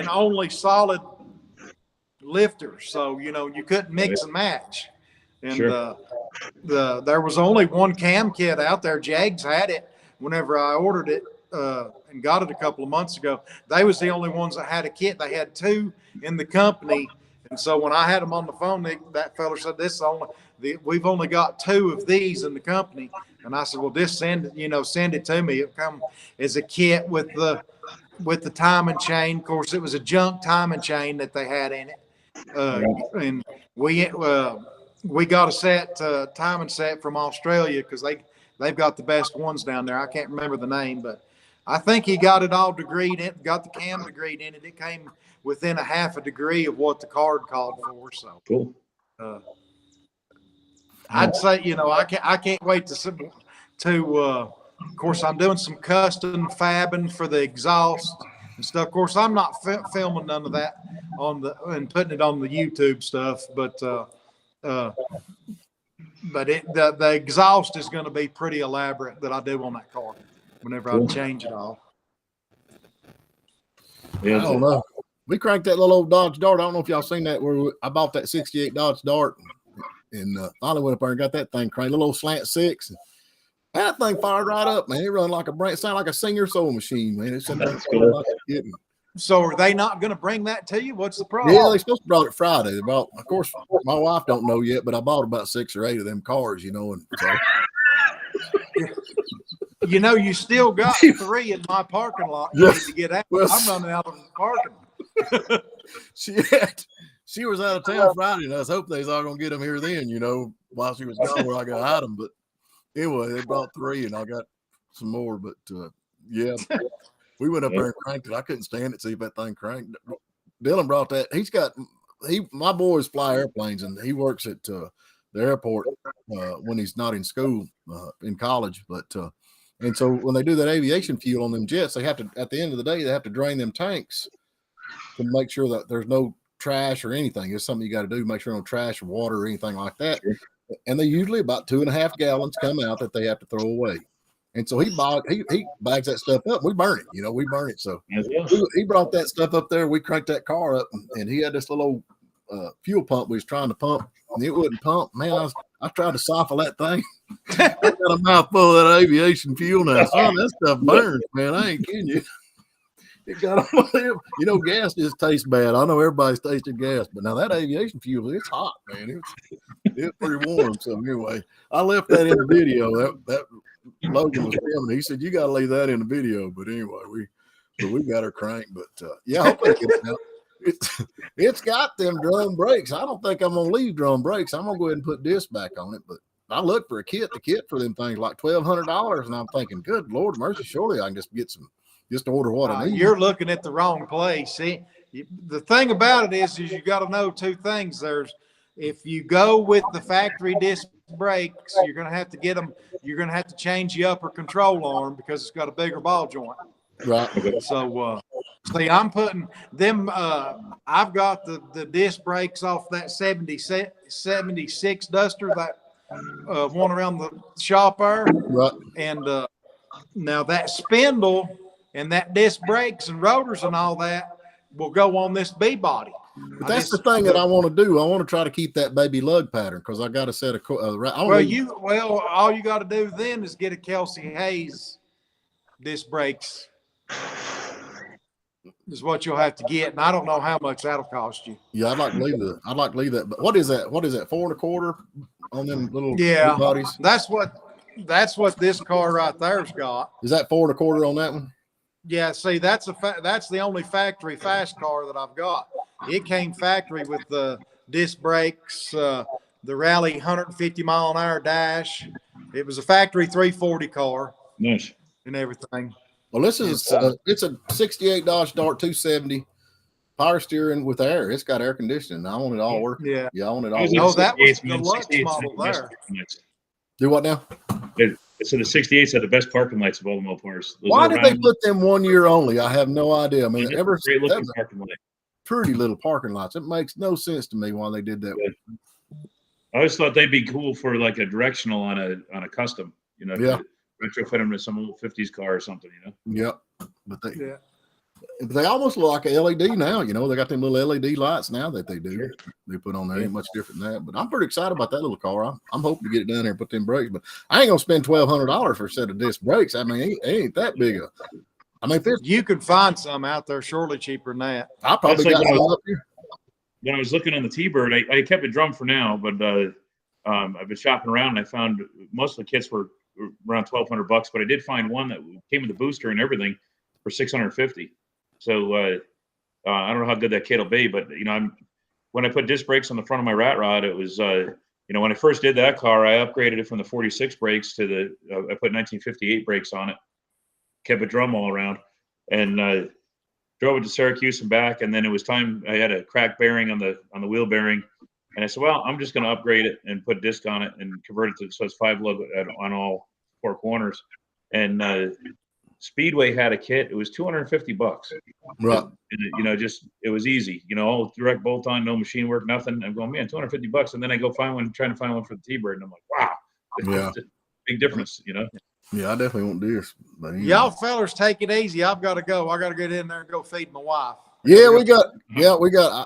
only solid lifters, so you couldn't mix and match. And sure. There was only one cam kit out there. Jags had it whenever I ordered it and got it a couple of months ago. They was the only ones that had a kit. They had two in the company, and so when I had them on the phone, that fella said, we've only got two of these in the company. And I said, well, just send it to me. It'll come as a kit with the timing chain. Of course, it was a junk timing chain that they had in it. And we got a set timing set from Australia because they've got the best ones down there. I can't remember the name, but I think he got it all degreed in, got the cam degreed in it. It came within a half a degree of what the card called for. So cool. I'd say, I can't wait to of course, I'm doing some custom fabbing for the exhaust and stuff. Of course, I'm not filming none of that and putting it on the YouTube stuff, but the exhaust is going to be pretty elaborate that I do on that car whenever I change it all. Yeah, I don't know. We cranked that little old Dodge Dart. I don't know if y'all seen that where I bought that 68 Dodge Dart and finally went up there and got that thing cranked, little old slant 6. That thing fired right up, man. It run like sound like a Singer sewing machine, man. It's something like So are they not going to bring that to you? What's the problem? Yeah, they supposed to brought it Friday. Of course, my wife don't know yet, but I bought about 6 or 8 of them cars, and so. You still got 3 in my parking lot. You need to get out. Well, I'm running out of parking. She was out of town Friday, and I was hoping they was all gonna get them here then, while she was gone, where I could hide them. But anyway, they brought 3, and I got some more. But we went up there and cranked it. I couldn't stand it. See if that thing cranked. Dylan brought that. My boys fly airplanes, and he works at the airport when he's not in school in college. But And so when they do that aviation fuel on them jets, they have to, at the end of the day, they have to drain them tanks to make sure that there's no trash or anything. It's something you got to do, make sure no trash or water or anything like that. Sure. And they usually about 2.5 gallons come out that they have to throw away. And so he bags that stuff up. We burn it, we burn it. So he brought that stuff up there. We cranked that car up, and he had this little fuel pump we was trying to pump, and it wouldn't pump. Man, I tried to soften that thing. I got a mouthful of that aviation fuel now. Son, that stuff burns, man. I ain't kidding you. It got on my lip. Gas just tastes bad. I know everybody's tasted gas, but now that aviation fuel, it's hot, man. It's pretty warm. So anyway, I left that in the video. That Logan was filming. He said, you got to leave that in the video. But anyway, we got her cranked. But yeah, hopefully it's got them drum brakes. I don't think I'm going to leave drum brakes. I'm going to go ahead and put disc back on it. But I looked for the kit for them things like $1,200. And I'm thinking, good Lord mercy, surely I can just get some. Just order what I need. You're looking at the wrong place. See, the thing about it is you got to know two things. If you go with the factory disc brakes, you're going to have to get them. You're going to have to change the upper control arm because it's got a bigger ball joint. Right. So, see, I'm putting them. I've got the disc brakes off that 76 Duster, that one around the shop there. Right. And now that spindle and that disc brakes and rotors and all that will go on this B body. But that's the thing that I want to do. I want to try to keep that baby lug pattern because I got a set of. All you got to do then is get a Kelsey Hayes disc brakes. Is what you'll have to get, and I don't know how much that'll cost you. Yeah, I'd like to leave that. But what is that? 4 1/4 on them little bodies? That's what this car right there's got. Is that 4 1/4 on that one? Yeah, see, that's the only factory fast car that I've got. It came factory with the disc brakes, the Rally 150 mile an hour dash. It was a factory 340 car. Nice. And everything. Well, this is it's a 68 Dodge Dart 270 power steering with air. It's got air conditioning. I want it all working. Yeah, I want it all. Oh, that was the Lux model there. Do what now? So the 68s had the best parking lights of all the Mopars. Why did they put them 1 year only? I have no idea. I mean, great looking parking light. Pretty little parking lots. It makes no sense to me why they did that. I always thought they'd be cool for like a directional on a custom. Yeah. Retrofit them to some old 50s car or something. Yep. But they almost look like a LED now. They got them little LED lights now that they do. Sure. They put on there. Ain't much different than that. But I'm pretty excited about that little car. I'm hoping to get it down there and put them brakes. But I ain't gonna spend $1,200 for a set of disc brakes. I mean, it ain't that big a. I mean, you could find some out there surely cheaper than that. I probably got some up here. When I was looking on the T-Bird, I kept a drum for now, but I've been shopping around and I found most of the kits were around $1,200, but I did find one that came with a booster and everything for $650. So I don't know how good that kit will be, but when I put disc brakes on the front of my rat rod, it was when I first did that car, I upgraded it from the 46 brakes to I put 1958 brakes on it, kept a drum all around, and drove it to Syracuse and back. And then it was time. I had a cracked bearing on the wheel bearing, and I said, well, I'm just going to upgrade it and put disc on it and convert it to so it's 5 lug on all 4 corners. And Speedway had a kit. It was $250. Right. And it was easy. All direct bolt on, no machine work, nothing. I'm going, man, $250. And then I go trying to find one for the T-Bird, and I'm like, wow, it's a big difference. Yeah, I definitely won't do this. But y'all fellers take it easy. I've got to go. I got to get in there and go feed my wife. Yeah, we got.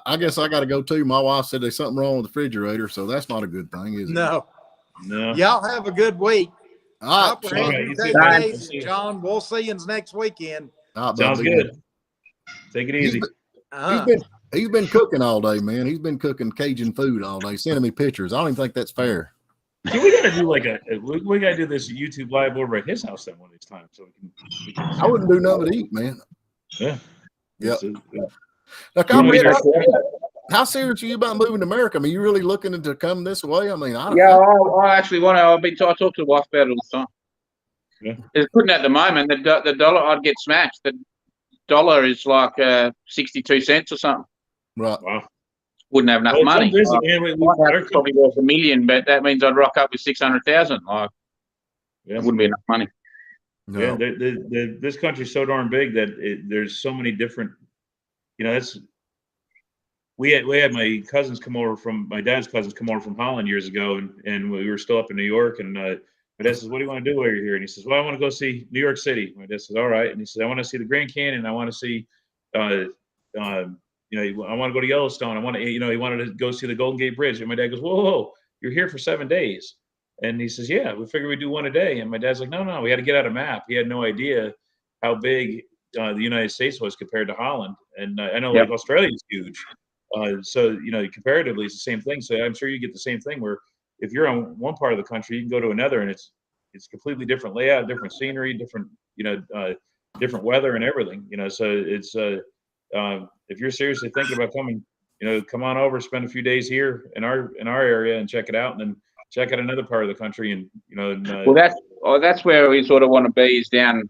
I guess I got to go too. My wife said there's something wrong with the refrigerator, so that's not a good thing, is it? No. Y'all have a good week. All right, John. We'll see you next weekend. Sounds good. Take it easy. He's been cooking all day, man. He's been cooking Cajun food all day, sending me pictures. I don't even think that's fair. See, we got to do we got to do this YouTube live over at his house then one of these times, so we can I wouldn't do nothing but eat, man. Yeah. Yep. How serious are you about moving to America? I mean, you really looking to come this way? I mean, I actually want to. I talk to the wife about it all the time. Yeah. It's good at the moment. The dollar, I'd get smashed. The dollar is like 62 cents or something. Right. Wow. Wouldn't have enough money. Probably worth $1 million, but that means I'd rock up with 600,000. It wouldn't be enough money. Yeah, this country's so darn big that there's so many different. That's we had my cousins come over from my dad's cousins come over from Holland years ago, and we were still up in New York, and my dad says, "What do you want to do while you're here?" And he says, "Well, I want to go see New York City." My dad says, "All right," and he says, "I want to see the Grand Canyon. I want to see, I want to go to Yellowstone. I want to, he wanted to go see the Golden Gate Bridge." And my dad goes, "Whoa, whoa, you're here for 7 days." And he says, "Yeah, we figured we'd do one a day." And my dad's like, "No, we had to get out a map." He had no idea how big the United States was compared to Holland. And I know like Australia's huge. So, comparatively, it's the same thing. So I'm sure you get the same thing where if you're on one part of the country, you can go to another and it's completely different layout, different scenery, different, different weather and everything, so it's, if you're seriously thinking about coming, come on over, spend a few days here in our area and check it out, and then check out another part of the country. And, well, that's where we sort of want to be, is down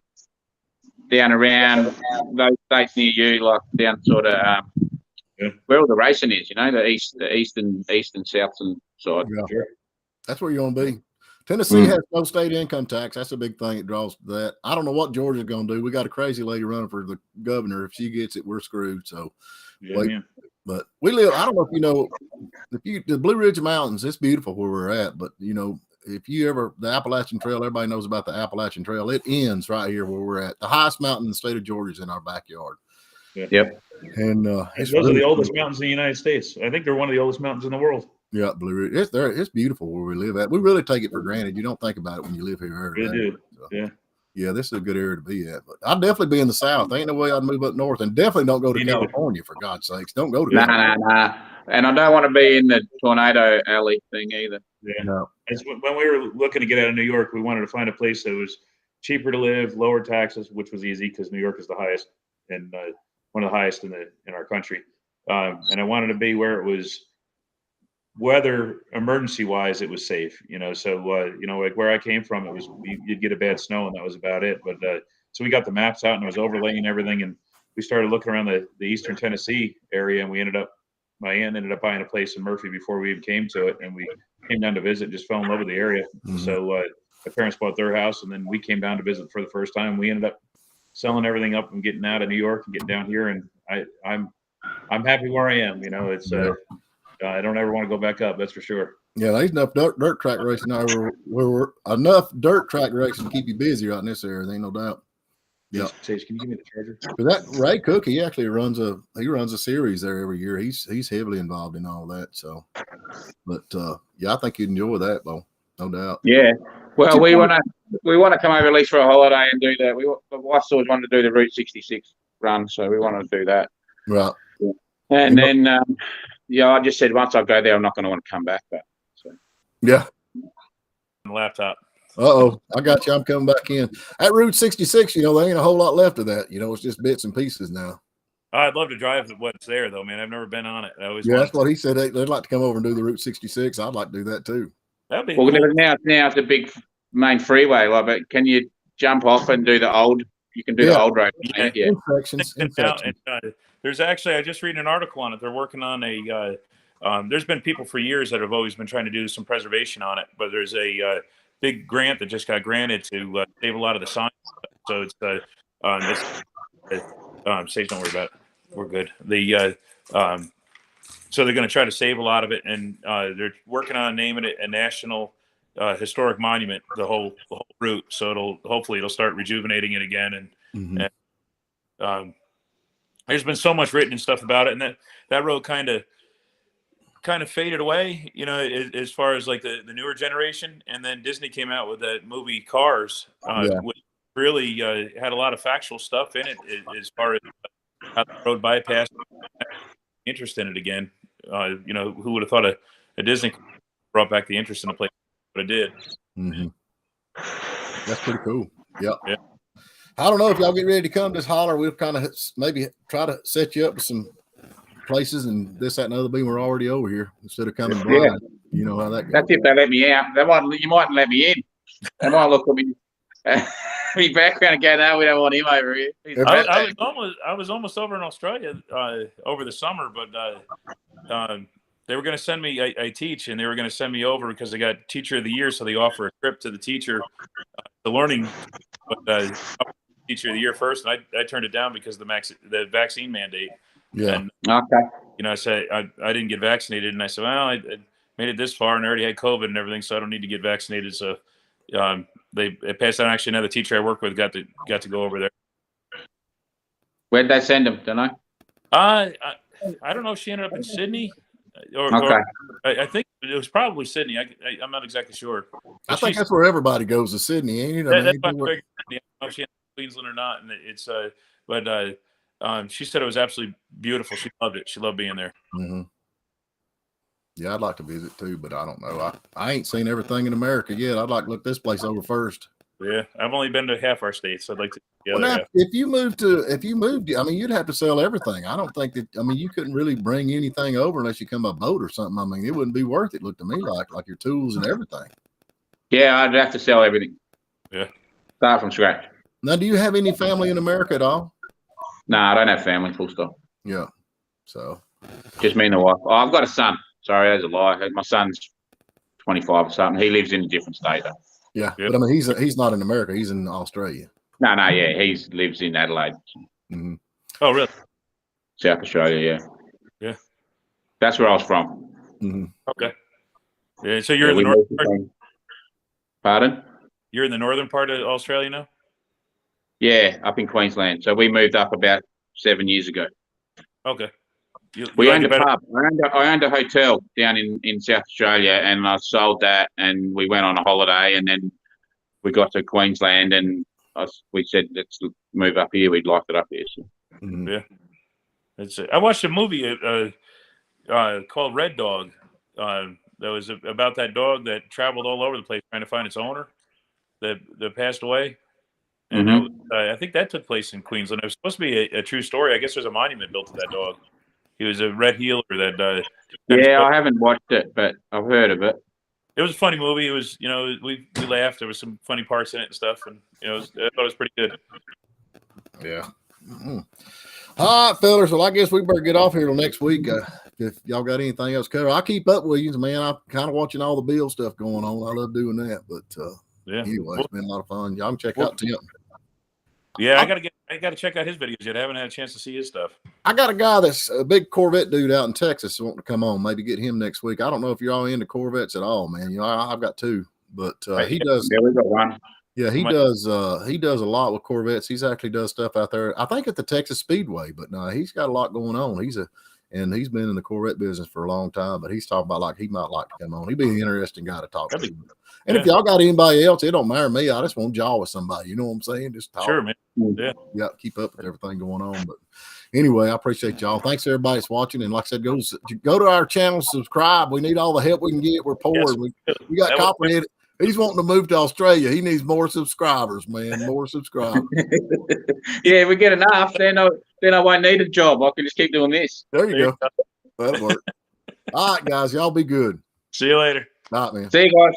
around those states near you, like down sort of, where all the racing is, the east and south and side. Yeah. Sure. That's where you want to be. Tennessee has no state income tax. That's a big thing. It draws to that. I don't know what Georgia's going to do. We got a crazy lady running for the governor. If she gets it, we're screwed. So, but we live. I don't know if you know, the Blue Ridge Mountains. It's beautiful where we're at. But if you ever the Appalachian Trail, everybody knows about the Appalachian Trail. It ends right here where we're at. The highest mountain in the state of Georgia is in our backyard. Yeah. Yep. And those are the oldest mountains in the United States. I think they're one of the oldest mountains in the world. Yeah, Blue Ridge. It's beautiful where we live at. We really take it for granted. You don't think about it when you live here. We do. So, yeah, this is a good area to be at. But I'd definitely be in the South. Ain't no way I'd move up north, and definitely don't go to California, for God's sakes. Don't go to Nah. And I don't want to be in the tornado alley thing either. Yeah. No. It's when we were looking to get out of New York, we wanted to find a place that was cheaper to live, lower taxes, which was easy because New York is the highest and one of the highest in our country. And I wanted to be where it was weather emergency wise, it was safe, so like where I came from, it was you'd get a bad snow and that was about it. But so we got the maps out and I was overlaying everything, and we started looking around the eastern Tennessee area, and my aunt ended up buying a place in Murphy before we even came to it, and we came down to visit, just fell in love with the area. So my parents bought their house, and then we came down to visit for the first time. We ended up selling everything up and getting out of New York and getting down here, and I'm happy where I am. It's I don't ever want to go back up. That's for sure. Yeah, there's enough dirt track racing now. We're enough dirt track racing to keep you busy right in this area. There ain't no doubt. Yeah. Sage, can you give me the charger? That Ray Cook, he actually runs a series there every year. He's heavily involved in all that. So, but I think you'd enjoy that, Bo. No doubt. Yeah. Well, we want to come over at least for a holiday and do that. My wife always wanted to do the Route 66 run, so we want to do that. Right. And then, I just said once I go there, I'm not going to want to come back. But yeah. Laptop. I got you. I'm coming back in. At Route 66, there ain't a whole lot left of that. It's just bits and pieces now. I'd love to drive what's there, though, man. I've never been on it. That's what he said. They'd like to come over and do the Route 66. I'd like to do that too. That'd be cool. Now it's a big main freeway. Like, can you jump off and do the old? You can do the old road. Yeah. Infections. There's actually, I just read an article on it. They're working on there's been people for years that have always been trying to do some preservation on it, but there's a big grant that just got granted to save a lot of the signs. So it's Sage, don't worry about it. We're good. So they're going to try to save a lot of it, and they're working on naming it a national historic monument, the whole route. So hopefully it'll start rejuvenating it again. And there's been so much written and stuff about it, and that road kind of faded away, as far as like the newer generation. And then Disney came out with that movie Cars, which really had a lot of factual stuff in it as far as how the road bypassed. Interest in it again. Who would have thought a Disney brought back the interest in the place, but it did. Mm-hmm. That's pretty cool. Yeah. I don't know if y'all get ready to come this holler. We'll kind of maybe try to set you up with some places and this, that, and other. Being we're already over here instead of coming blind. You know how that goes. That's if they let me out. You mightn't let me in. They might look at me. Me background and go, no, we don't want him over here. I was almost over in Australia over the summer, but they were going to send me. I teach, and they were going to send me over because they got Teacher of the Year, so they offer a trip to the teacher, the learning, but Teacher of the Year first, and I turned it down because the vaccine mandate. Yeah. And, Okay. I said I didn't get vaccinated, and I said, well, I made it this far, and I already had COVID and everything, so I don't need to get vaccinated. So they passed on. Actually, another teacher I work with got to go over there. Where'd they send them? Don't know. I don't know if she ended up in Sydney, or I think it was probably Sydney. I'm not exactly sure. I think that's where everybody goes, to Sydney, ain't it? That's what I figured. I don't know if she ended up in Queensland or not, and it's but she said it was absolutely beautiful. She loved it. She loved being there. Mm-hmm. Yeah, I'd like to visit too, but I don't know. I ain't seen everything in America yet. I'd like to look this place over first. Yeah, I've only been to half our states. So I'd like to. Well, now, if you moved, I mean, you'd have to sell everything. I don't think that. I mean, you couldn't really bring anything over unless you come by boat or something. I mean, it wouldn't be worth it. Looked to me like your tools and everything. Yeah, I'd have to sell everything. Yeah, start from scratch. Now, do you have any family in America at all? No, I don't have family. Full stop. Yeah, so just me and the wife. Oh, I've got a son. Sorry, that's a lie. My son's 25 or something. He lives in a different state though. Yeah, but I mean, he's not in America. He's in Australia. No, yeah, he lives in Adelaide. Mm-hmm. Oh, really? South Australia, yeah. Yeah. That's where I was from. Mm-hmm. Okay. Yeah, so you're in the northern part? Pardon? You're in the northern part of Australia now? Yeah, up in Queensland. So we moved up about 7 years ago. Okay. We owned a pub. I owned a hotel down in South Australia, and I sold that, and we went on a holiday, and then we got to Queensland, and we said, let's move up here. We'd like it up here. So. Mm-hmm. Yeah. I watched a movie called Red Dog that was about that dog that traveled all over the place trying to find its owner that passed away. And I think that took place in Queensland. It was supposed to be a true story. I guess there's a monument built to that dog. He was a red heeler that. Yeah, I haven't watched it, but I've heard of it. It was a funny movie. It was, we laughed. There was some funny parts in it and stuff, and I thought it was pretty good. Yeah. Mm-hmm. All right, fellas. Well, I guess we better get off here till next week. If y'all got anything else covered, I keep up with you, man. I'm kind of watching all the Bill stuff going on. I love doing that, but anyway, it's been a lot of fun. Y'all can check out Tim. Yeah, I gotta check out his videos yet. I haven't had a chance to see his stuff. I got a guy that's a big Corvette dude out in Texas wanting to come on. Maybe get him next week. I don't know if you're all into Corvettes at all, man. I've got two, but he does. Yeah, we got one. Yeah, he does. He does a lot with Corvettes. He's actually does stuff out there. I think at the Texas Speedway, but no, he's got a lot going on. And he's been in the Corvette business for a long time, but he's talking about he might like to come on. He'd be an interesting guy to talk to. And if y'all got anybody else, it don't matter to me. I just want to jaw with somebody. You know what I'm saying? Just talk. Sure, man. Yeah, keep up with everything going on. But anyway, I appreciate y'all. Thanks everybody that's watching. And like I said, go to our channel, subscribe. We need all the help we can get. We're poor. Yes. We got Copperhead. He's wanting to move to Australia. He needs more subscribers, man. More subscribers. Yeah, if we get enough, then I won't need a job. I can just keep doing this. There you go. That'll work. All right, guys. Y'all be good. See you later. All right, man. See you guys.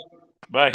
Bye.